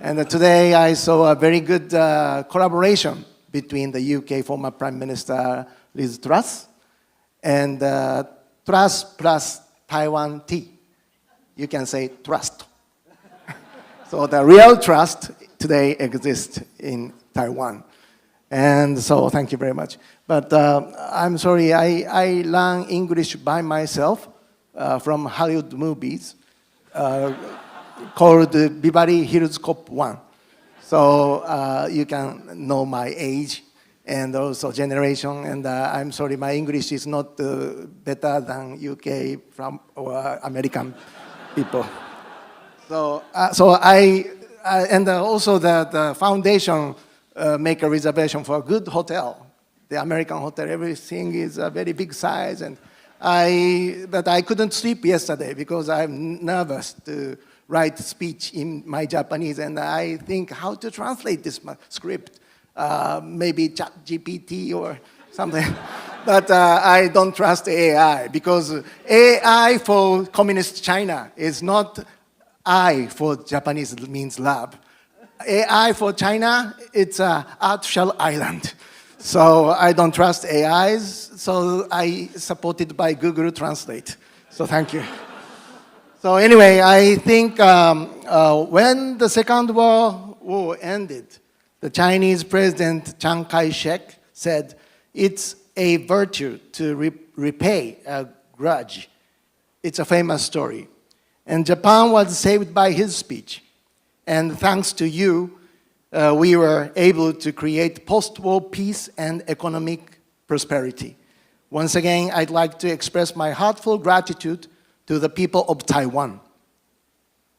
And today, I saw a very good collaboration between the UK former Prime Minister Liz Truss and Truss plus Taiwan tea. You can say trust. So the real trust today exists in Taiwan. And so thank you very much. But I'm sorry, I learned English by myself from Hollywood movies called Beverly Hills Cop 1. So you can know my age and also generation. And I'm sorry, my English is not better than UK or American people. So and also the foundation make a reservation for a good hotel, the American hotel. Everything is a very big size, and but I couldn't sleep yesterday because I'm nervous to write speech in my Japanese, and I think how to translate this script, maybe ChatGPT or something. But I don't trust AI, because AI for communist China is not I for Japanese means lab. AI for China, it's an artificial island. So I don't trust AIs, so I supported by Google Translate. So thank you. So anyway, I think when the Second World War ended, the Chinese president Chiang Kai-shek said, it's a virtue to repay a grudge. It's a famous story. And Japan was saved by his speech. And thanks to you, we were able to create post-war peace and economic prosperity. Once again, I'd like to express my heartfelt gratitude to the people of Taiwan.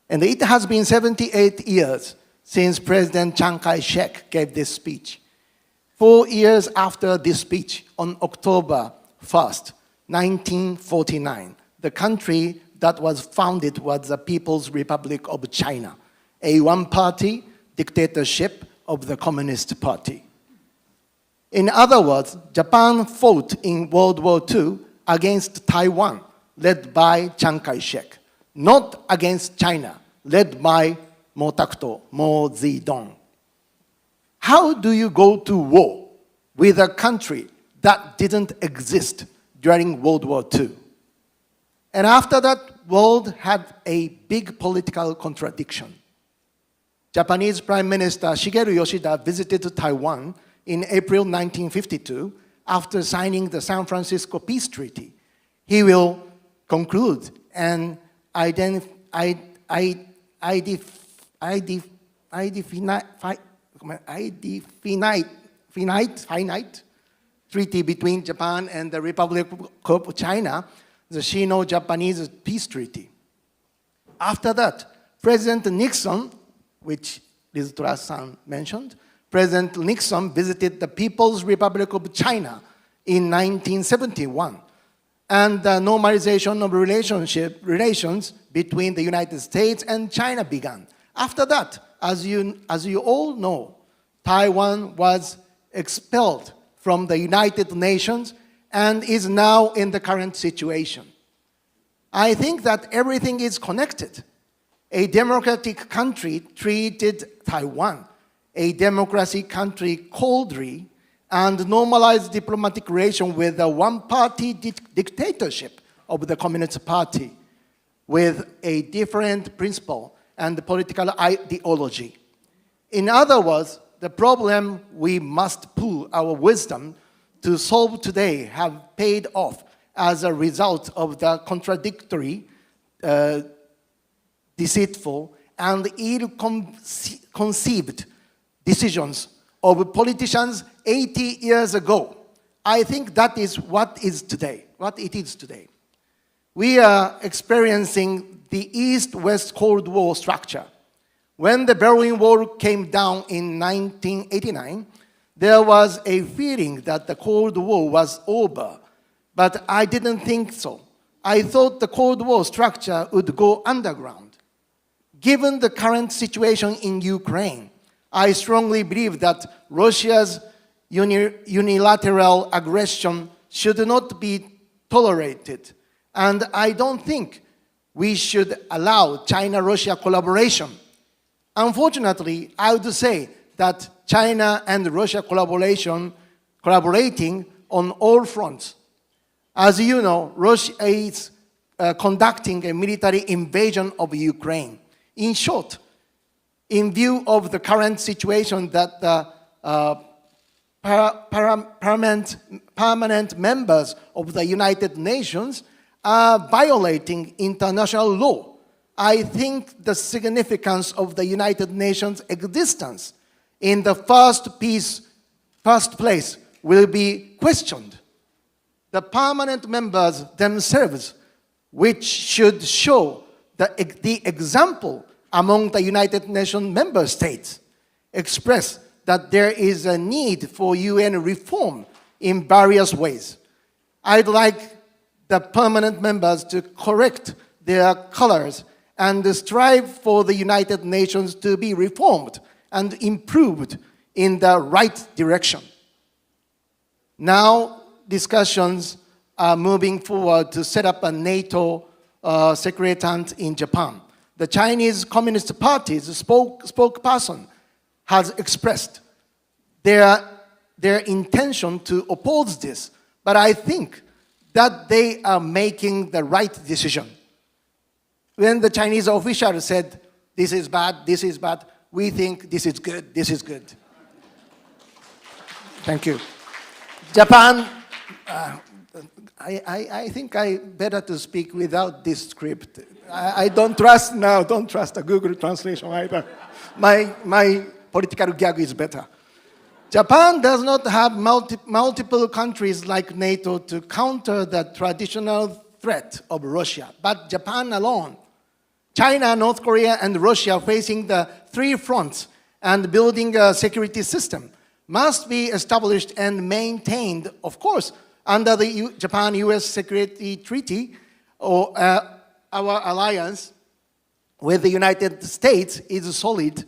And it has been 78 years since President Chiang Kai-shek gave this speech. 4 years after this speech, on October 1st, 1949, the country that was founded was the People's Republic of China, a one-party dictatorship of the Communist Party. In other words, Japan fought in World War II against Taiwan, led by Chiang Kai-shek, not against China, led by Mao Zedong. How do you go to war with a country that didn't exist during World War II? And after that, world had a big political contradiction. Japanese Prime Minister Shigeru Yoshida visited Taiwan in April 1952 after signing the San Francisco Peace Treaty. He will conclude an finite treaty between Japan and the Republic of China, the Sino-Japanese Peace Treaty. After that, President Nixon, which Liz Truss-san mentioned, President Nixon visited the People's Republic of China in 1971, and the normalization of relations between the United States and China began. After that, as you all know, Taiwan was expelled from the United Nations and is now in the current situation. I think that everything is connected. A democratic country treated Taiwan, a democracy country coldly, and normalized diplomatic relations with a one-party dictatorship of the Communist Party with a different principle and political ideology. In other words, the problem we must pool our wisdom to solve today have paid off as a result of the contradictory, deceitful, and ill-conceived decisions of politicians 80 years ago. I think that is what it is today. We are experiencing the East-West Cold War structure. When the Berlin Wall came down in 1989, there was a feeling that the Cold War was over, but I didn't think so. I thought the Cold War structure would go underground. Given the current situation in Ukraine, I strongly believe that Russia's unilateral aggression should not be tolerated, and I don't think we should allow China-Russia collaboration. Unfortunately, I would say that China and Russia collaborating on all fronts. As you know, Russia is conducting a military invasion of Ukraine. In short, in view of the current situation that the permanent members of the United Nations are violating international law, I think the significance of the United Nations' existence in the first place will be questioned. The permanent members themselves, which should show the example among the United Nations member states, express that there is a need for UN reform in various ways. I'd like the permanent members to correct their colors and strive for the United Nations to be reformed and improved in the right direction. Now, discussions are moving forward to set up a NATO secretariat in Japan. The Chinese Communist Party's spokesperson has expressed their intention to oppose this, but I think that they are making the right decision. When the Chinese official said, this is bad, we think this is good, this is good. Thank you. Japan, I think I better to speak without this script. I don't trust the Google translation either. My political gag is better. Japan does not have multiple countries like NATO to counter the traditional threat of Russia, but Japan alone. China, North Korea, and Russia facing the three fronts and building a security system must be established and maintained, of course, under the Japan-US Security Treaty, or our alliance with the United States is solid.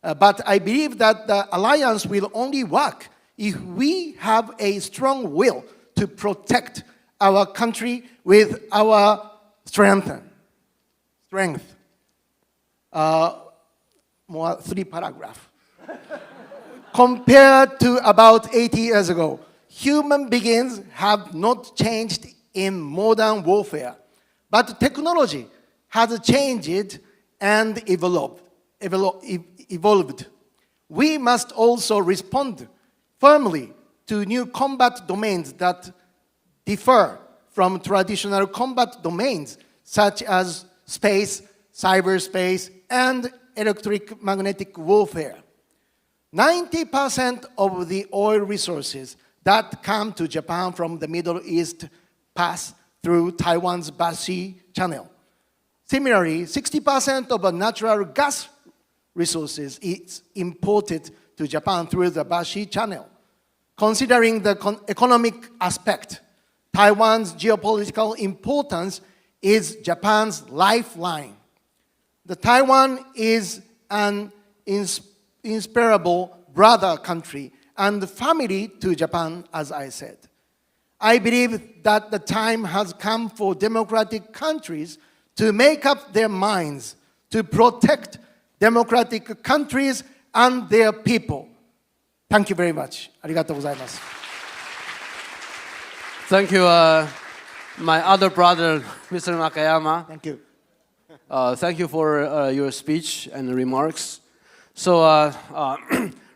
But I believe that the alliance will only work if we have a strong will to protect our country with our strength. More 3 paragraphs. Compared to about 80 years ago, human beings have not changed in modern warfare, but technology has changed and evolved. We must also respond firmly to new combat domains that differ from traditional combat domains, such as space, cyberspace, and electromagnetic warfare. 90% of the oil resources that come to Japan from the Middle East pass through Taiwan's Bashi Channel. Similarly, 60% of natural gas resources is imported to Japan through the Bashi Channel. Considering the economic aspect, Taiwan's geopolitical importance is Japan's lifeline. Taiwan is an inseparable brother country and family to Japan, as I said. I believe that the time has come for democratic countries to make up their minds to protect democratic countries and their people. Thank you very much. ありがとうございます。Thank you, my other brother, Mr. Nakayama. Thank you. Thank you for your speech and remarks. So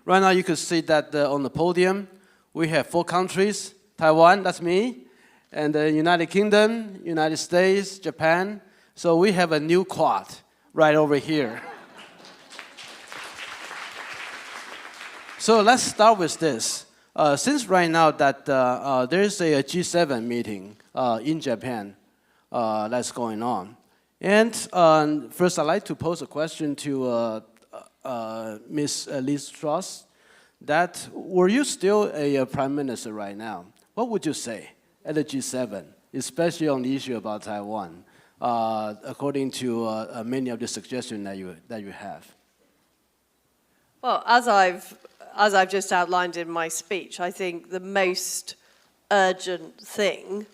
right now you can see that on the podium we have 4 countries: Taiwan, that's me, and the United Kingdom, United States, Japan. So we have a new quad right over here. So let's start with this. Since right now that there is a G7 meeting in Japan that's going on. And first I'd like to pose a question to Ms. Liz Truss, that were you still a prime minister right now, what would you say at the G7, especially on the issue about Taiwan, according to many of the suggestions that you have? Well, as I've just outlined in my speech, I think the most urgent thing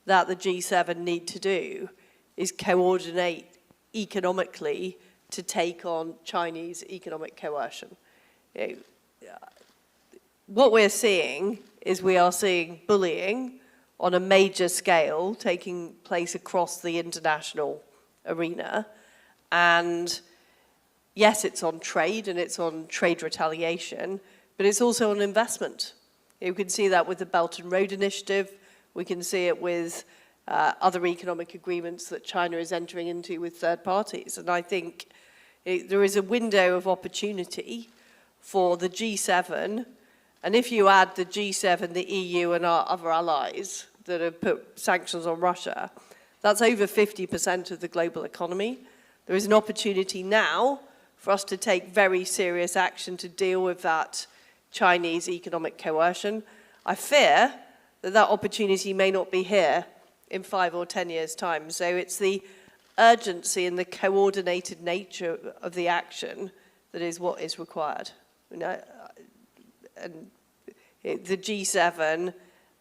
that the G7 need to do is coordinate economically to take on Chinese economic coercion. What we're seeing is we are seeing bullying on a major scale taking place across the international arena. And yes, it's on trade and it's on trade retaliation, but it's also on investment. You can see that with the Belt and Road Initiative. We can see it with other economic agreements that China is entering into with third parties. And I think there is a window of opportunity for the G7. And if you add the G7, the EU, and our other allies that have put sanctions on Russia, that's over 50% of the global economy. There is an opportunity now for us to take very serious action to deal with that Chinese economic coercion. I fear that that opportunity may not be here in 5 or 10 years' time. So it's the urgency and the coordinated nature of the action that is what is required. And the G7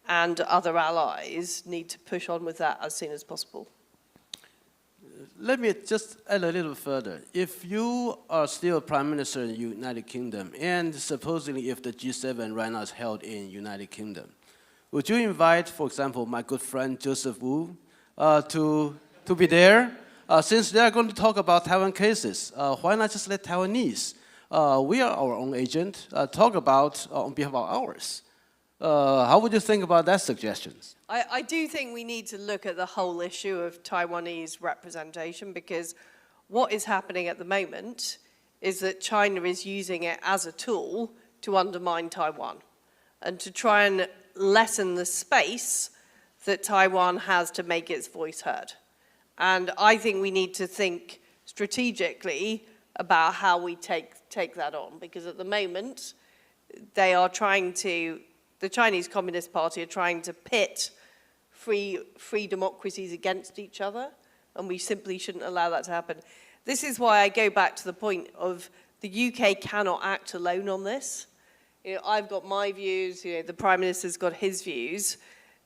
and other allies need to push on with that as soon as possible. Let me just add a little further. If you are still Prime Minister in the United Kingdom, and supposedly if the G7 right now is held in United Kingdom, would you invite, for example, my good friend Joseph Wu to be there? Since they are going to talk about Taiwan cases, why not just let Taiwanese, we are our own agent, talk about on behalf of ours? How would you think about that suggestions? I do think we need to look at the whole issue of Taiwanese representation, because what is happening at the moment is that China is using it as a tool to undermine Taiwan and to try and lessen the space that Taiwan has to make its voice heard. And I think we need to think strategically about how we take that on, because at the moment they are trying to, the Chinese Communist Party are trying to pit free democracies against each other, and we simply shouldn't allow that to happen. This is why I go back to the point of the UK cannot act alone on this. I've got my views, the Prime Minister's got his views,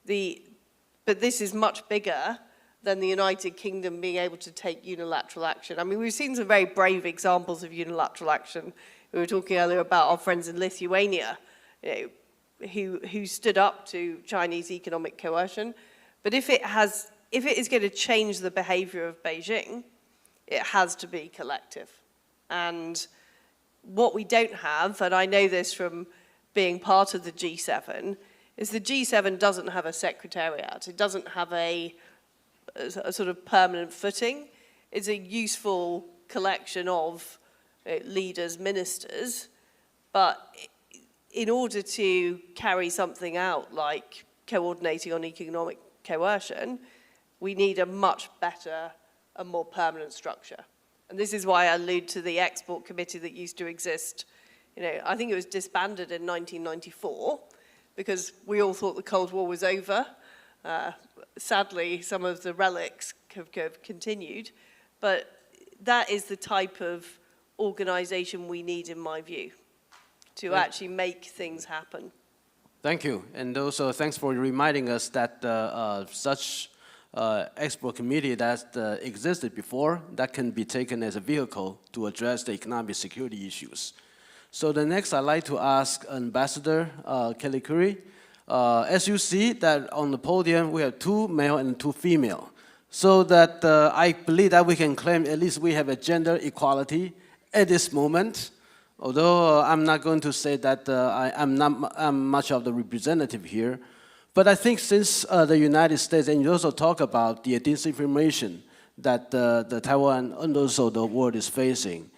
but this is much bigger than the United Kingdom being able to take unilateral action. I mean, we've seen some very brave examples of unilateral action. We were talking earlier about our friends in Lithuania, who stood up to Chinese economic coercion. But if it is going to change the behavior of Beijing, it has to be collective. And what we don't have, and I know this from being part of the G7 is the G7 doesn't have a secretariat. It doesn't have a sort of permanent footing. It's a useful collection of leaders, ministers, but in order to carry something out like coordinating on economic coercion, we need a much better and more permanent structure. And this is why I allude to the export committee that used to exist. I think it was disbanded in 1994 because we all thought the Cold War was over. Sadly, some of the relics have continued, but that is the type of organization we need, in my view, to actually make things happen. Thank you. And also thanks for reminding us that such export committee that existed before, that can be taken as a vehicle to address the economic security issues. So the next I'd like to ask Ambassador Kelly Currie. As you see that on the podium, we have 2 male and 2 female. So that I believe that we can claim at least we have a gender equality at this moment. Although I'm not going to say that I'm much of the representative here. But I think since the United States, and you also talk about the disinformation that the Taiwan and also the world is facing.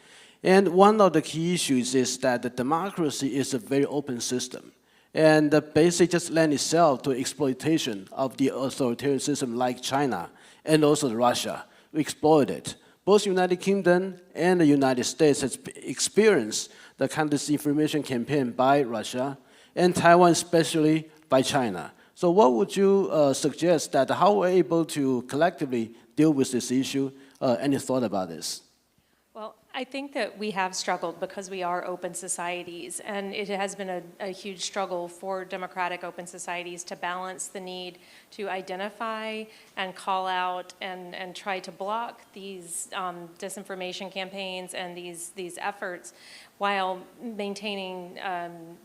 And one of the key issues is that the democracy is a very open system. And basically just lend itself to exploitation of the authoritarian system like China and also Russia. We exploit it. Both United Kingdom and the United States has experienced the kind of disinformation campaign by Russia, and Taiwan especially by China. So what would you suggest that how we're able to collectively deal with this issue? Any thought about this? Well, I think that we have struggled because we are open societies, and it has been a huge struggle for democratic open societies to balance the need to identify and call out and try to block these disinformation campaigns and these efforts while maintaining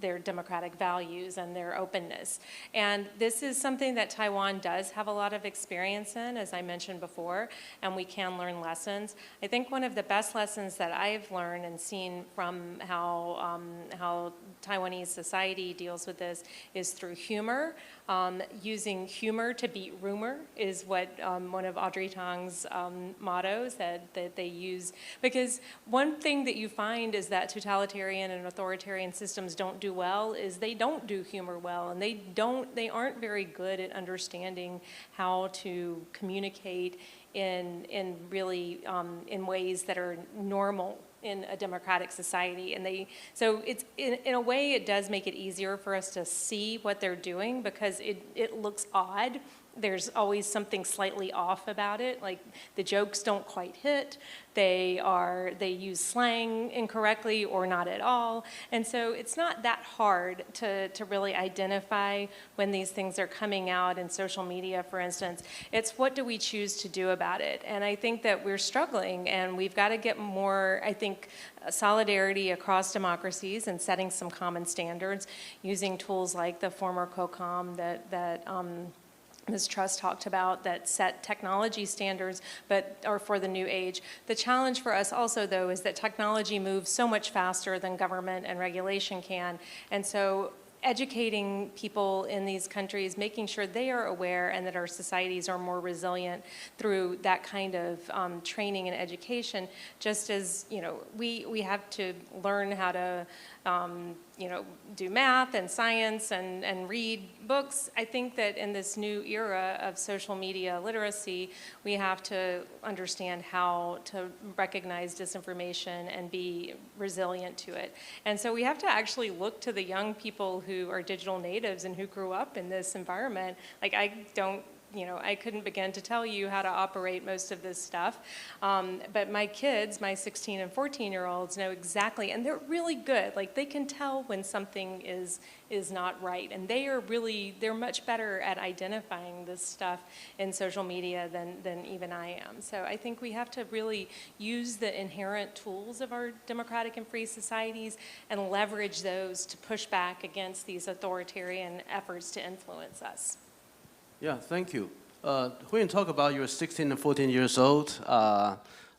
their democratic values and their openness. And this is something that Taiwan does have a lot of experience in, as I mentioned before, and we can learn lessons. I think one of the best lessons that I've learned and seen from how Taiwanese society deals with this is through humor. Using humor to beat rumor is what one of Audrey Tang's mottos that they use. Because one thing that you find is that totalitarian and authoritarian systems don't do well is they don't do humor well, and they aren't very good at understanding how to communicate in really in ways that are normal in a democratic society. And so it's in a way it does make it easier for us to see what they're doing because it looks odd. There's always something slightly off about it, like the jokes don't quite hit, they use slang incorrectly or not at all, and so it's not that hard to really identify when these things are coming out in social media, for instance. It's what do we choose to do about it, and I think that we're struggling, and we've got to get more, I think, solidarity across democracies and setting some common standards, using tools like the former COCOM that Ms. Truss talked about that set technology standards but are for the new age. The challenge for us also, though, is that technology moves so much faster than government and regulation can. And so educating people in these countries, making sure they are aware and that our societies are more resilient through that kind of training and education, just as, we have to learn how to do math and science and read books. I think that in this new era of social media literacy, we have to understand how to recognize disinformation and be resilient to it. And so we have to actually look to the young people who are digital natives and who grew up in this environment. Like I couldn't begin to tell you how to operate most of this stuff. But my kids, my 16 and 14-year-olds know exactly, and they're really good. Like they can tell when something is not right. And they're much better at identifying this stuff in social media than even I am. So I think we have to really use the inherent tools of our democratic and free societies and leverage those to push back against these authoritarian efforts to influence us. Yeah, thank you. When you talk about you're 16 and 14 years old,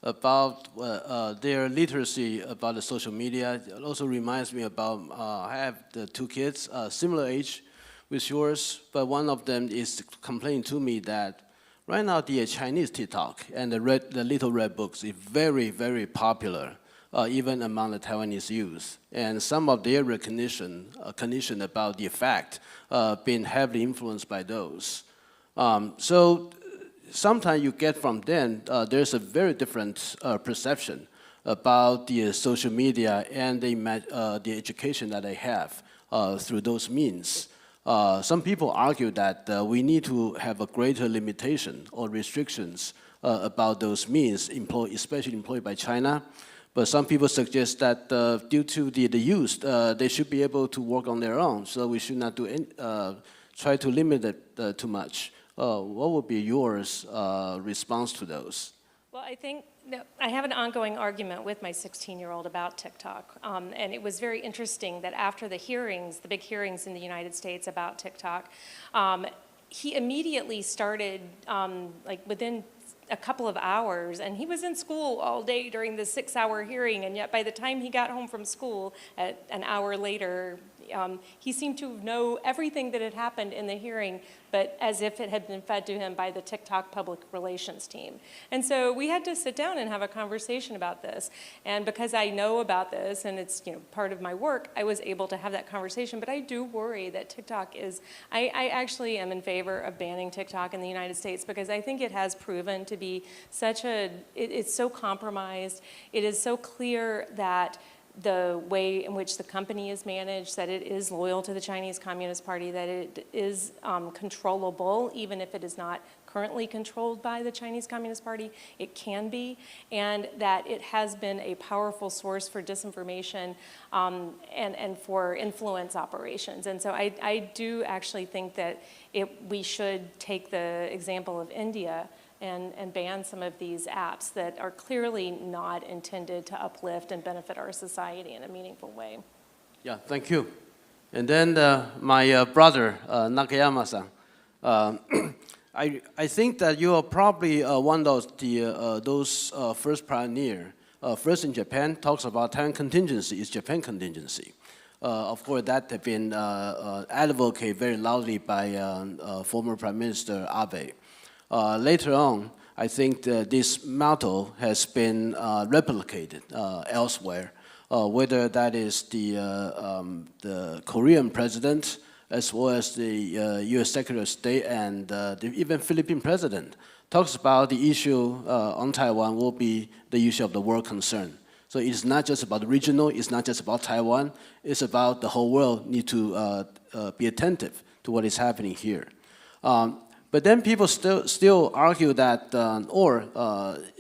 about their literacy about the social media. It also reminds me about, I have the 2 kids, similar age with yours, but one of them is complaining to me that right now the Chinese TikTok and the Little Red Books is very, very popular, even among the Taiwanese youth. And some of their recognition about the effect being heavily influenced by those. So sometimes you get from them, there's a very different perception about the social media and the education that they have through those means. Some people argue that we need to have a greater limitation or restrictions about those means, especially employed by China. But some people suggest that due to the youth, they should be able to work on their own, so we should not try to limit it too much. What would be yours response to those? Well, I think I have an ongoing argument with my 16-year-old about TikTok, and it was very interesting that after the hearings, the big hearings in the United States about TikTok, he immediately started, like within a couple of hours, and he was in school all day during the 6-hour hearing, and yet by the time he got home from school at an hour later, he seemed to know everything that had happened in the hearing, but as if it had been fed to him by the TikTok public relations team. And so we had to sit down and have a conversation about this. And because I know about this and it's part of my work, I was able to have that conversation. But I do worry that TikTok is, I actually am in favor of banning TikTok in the United States because I think it has proven to be it's so compromised. It is so clear that the way in which the company is managed, that it is loyal to the Chinese Communist Party, that it is controllable, even if it is not currently controlled by the Chinese Communist Party, it can be, and that it has been a powerful source for disinformation and for influence operations. And so I do actually think that we should take the example of India and ban some of these apps that are clearly not intended to uplift and benefit our society in a meaningful way. Yeah, thank you. And then my brother, Nakayama-san, I think that you are probably one of those first pioneer. First in Japan, talks about Taiwan contingency is Japan contingency. Of course, that has been advocated very loudly by former Prime Minister Abe. Later on, I think this motto has been replicated elsewhere, whether that is the Korean president as well as the U.S. Secretary of State and even Philippine president talks about the issue on Taiwan will be the issue of the world concern. So it's not just about the regional, it's not just about Taiwan, it's about the whole world need to be attentive to what is happening here. But then people still argue that,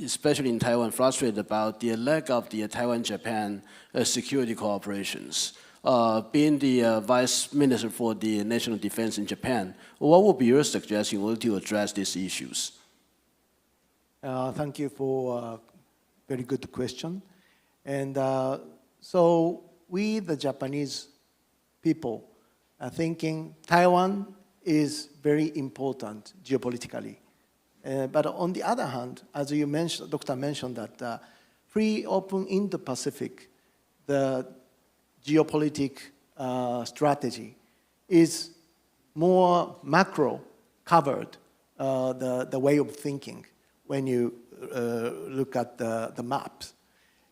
especially in Taiwan, frustrated about the lack of the Taiwan-Japan security cooperations. Being the Vice Minister for the National Defense in Japan, what would be your suggestion to address these issues? Thank you for a very good question. And so we, the Japanese people, are thinking Taiwan is very important geopolitically. But on the other hand, as you mentioned, Doctor mentioned that free, open Indo-Pacific, the geopolitical strategy is more macro covered, the way of thinking when you look at the maps.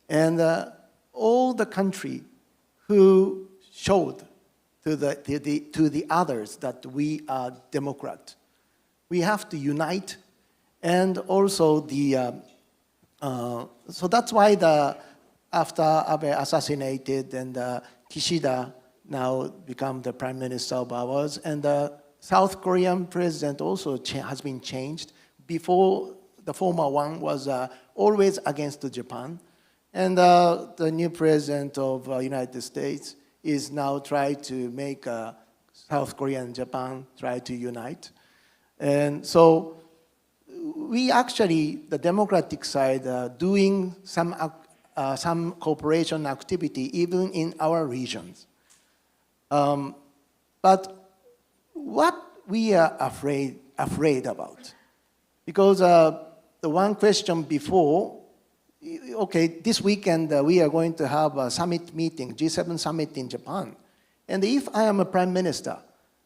And all the country who showed to the others that we are Democrat, we have to unite, and also so that's why after Abe assassinated and Kishida now become the prime minister of ours, and the South Korean president also has been changed. Before, the former one was always against Japan, and the new president of United States is now trying to make South Korea and Japan try to unite. And so we actually, the Democratic side, doing some cooperation activity even in our regions. But what we are afraid about, because the one question before okay, this weekend we are going to have a summit meeting, G7 summit in Japan. And if I am a prime minister,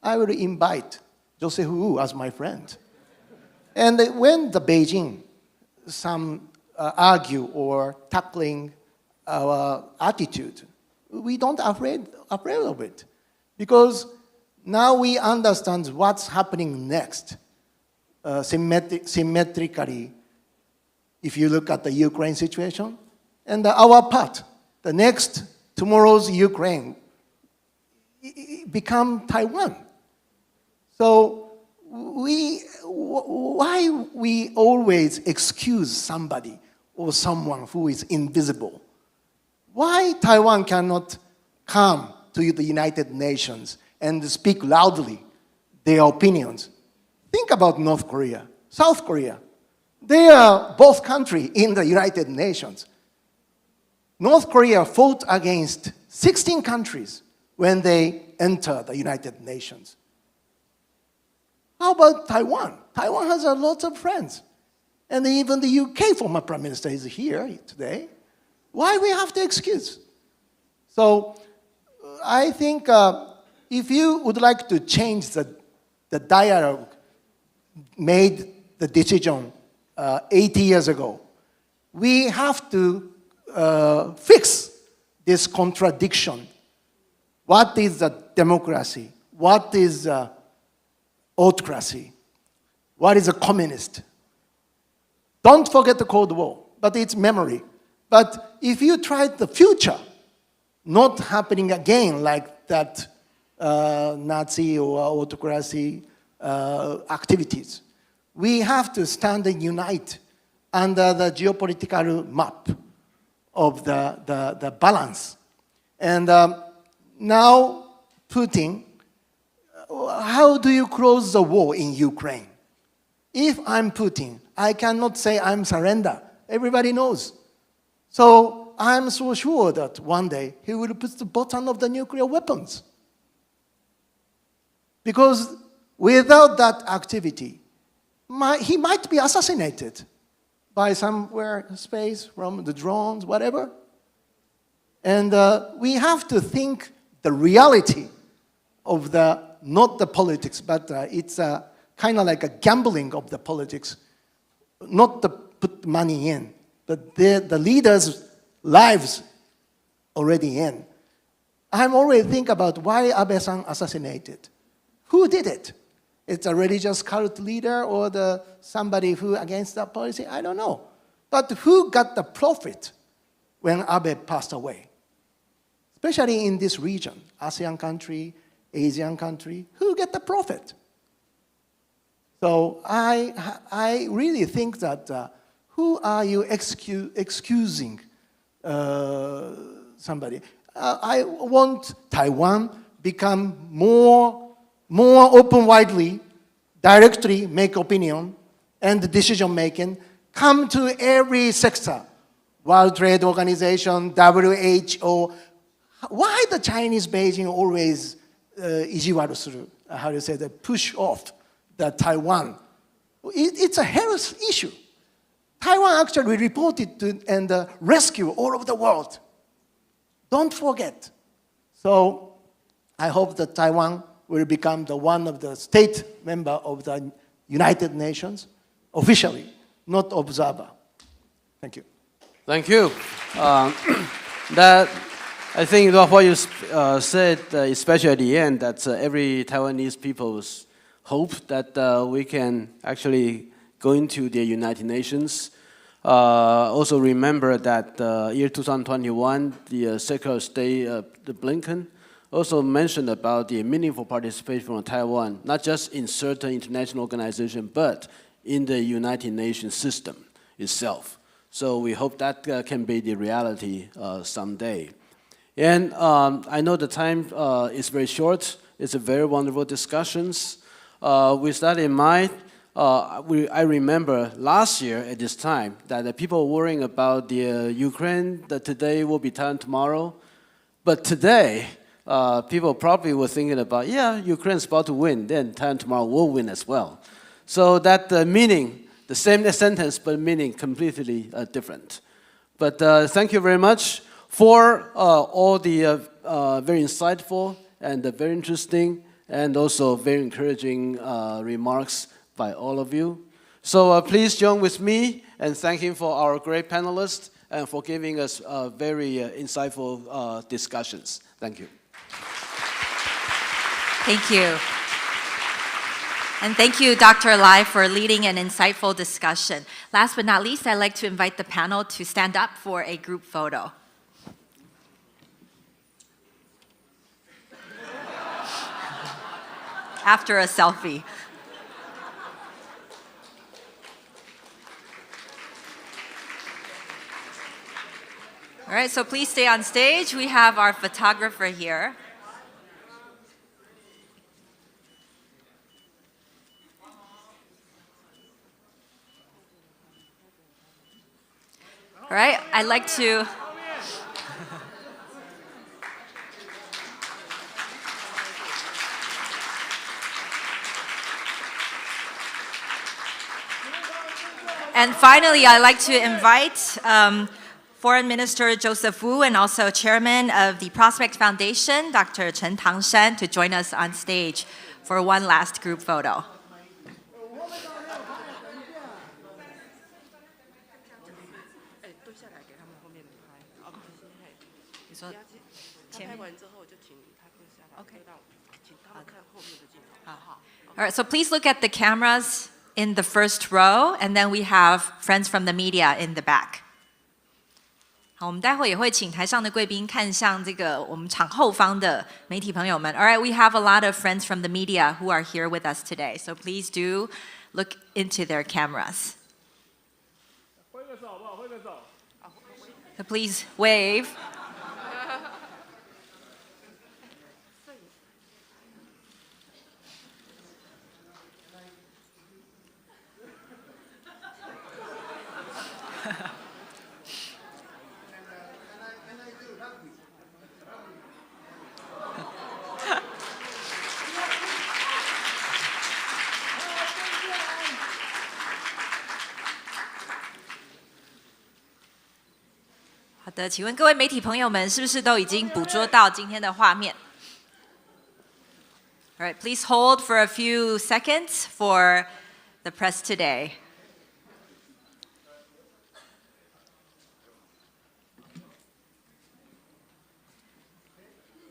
I will invite Joseph Wu as my friend. And when the Beijing, some argue or tackling our attitude, we don't afraid of it. Because now we understand what's happening next, symmetrically, if you look at the Ukraine situation, and our part, the next, tomorrow's Ukraine, become Taiwan. So why we always excuse somebody or someone who is invisible? Why Taiwan cannot come to the United Nations and speak loudly their opinions? Think about North Korea, South Korea. They are both countries in the United Nations. North Korea fought against 16 countries when they entered the United Nations. How about Taiwan? Taiwan has a lot of friends. And even the UK former Prime Minister is here today. Why we have to excuse? So I think if you would like to change the dialogue, made the decision 80 years ago, we have to fix this contradiction. What is a democracy? What is autocracy? What is a communist? Don't forget the Cold War, but it's memory. But if you try the future, not happening again like that Nazi or autocracy activities, we have to stand and unite under the geopolitical map of the balance. And now Putin, how do you close the war in Ukraine? If I'm Putin, I cannot say I'm surrender. Everybody knows. So I'm so sure that one day he will put the button of the nuclear weapons. Because without that activity, he might be assassinated by somewhere in space, from the drones, whatever. And we have to think the reality of not the politics, but it's kind of like a gambling of the politics, not to put money in, but the leaders' lives already in. I'm already thinking about why Abe-san assassinated. Who did it? It's a religious cult leader or somebody who against that policy? I don't know. But who got the profit when Abe passed away? Especially in this region, ASEAN country, Asian country, who get the profit? So I really think that who are you excusing somebody? I want Taiwan become more open widely, directly make opinion and decision making, come to every sector, World Trade Organization, WHO. Why the Chinese Beijing always ijiwaru suru, how do you say that, push off the Taiwan? It's a health issue. Taiwan actually reported to and rescue all over the world. Don't forget. So I hope that Taiwan will become one of the state member of the United Nations, officially, not observer. Thank you. Thank you. I think what you said, especially at the end, that every Taiwanese people's hope that we can actually go into the United Nations. Also remember that year 2021, the Secretary of State, Blinken, also mentioned about the meaningful participation from Taiwan, not just in certain international organizations, but in the United Nations system itself. So we hope that can be the reality someday. And I know the time is very short. It's a very wonderful discussions. With that in mind, I remember last year at this time that the people were worrying about the Ukraine, that today will be Taiwan tomorrow. But today, people probably were thinking about, yeah, Ukraine's about to win, then Taiwan tomorrow will win as well. So that meaning, the same sentence, but meaning completely different. But thank you very much for all the very insightful and very interesting and also very encouraging remarks by all of you. So please join with me in thanking for our great panelists and for giving us very insightful discussions. Thank you. Thank you. And thank you, Dr. Lai, for leading an insightful discussion. Last but not least, I'd like to invite the panel to stand up for a group photo. After a selfie. All right, so please stay on stage. We have our photographer here. All right, I'd like to and finally, I'd like to invite Foreign Minister Joseph Wu and also Chairman of the Prospect Foundation, Dr. Chen Tangshan, to join us on stage for one last group photo. All right, so please look at the cameras in the first row, and then we have friends from the media in the back. 好，我们待会也会请台上的贵宾看向这个我们场后方的媒体朋友们。All right, we have a lot of friends from the media who are here with us today, so please do look into their cameras. So please wave.好的，请问各位媒体朋友们，是不是都已经捕捉到今天的画面？ All right, please hold for a few seconds for the press today.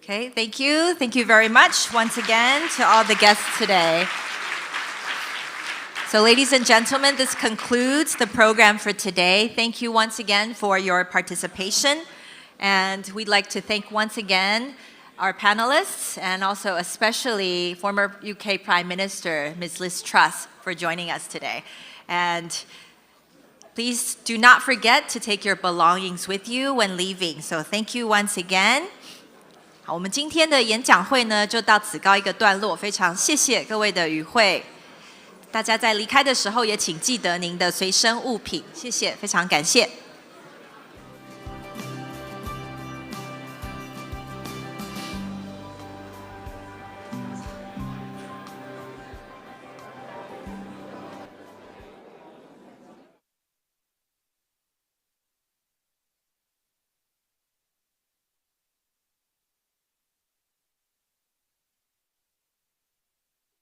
Okay, thank you. Thank you very much once again to all the guests today. So ladies and gentlemen, this concludes the program for today. Thank you once again for your participation. And we'd like to thank once again our panelists and also especially former UK Prime Minister, Ms. Liz Truss, for joining us today. And please do not forget to take your belongings with you when leaving. So thank you once again. 好，我们今天的演讲会呢，就到此告一个段落。非常谢谢各位的与会。大家在离开的时候也请记得您的随身物品，谢谢，非常感谢。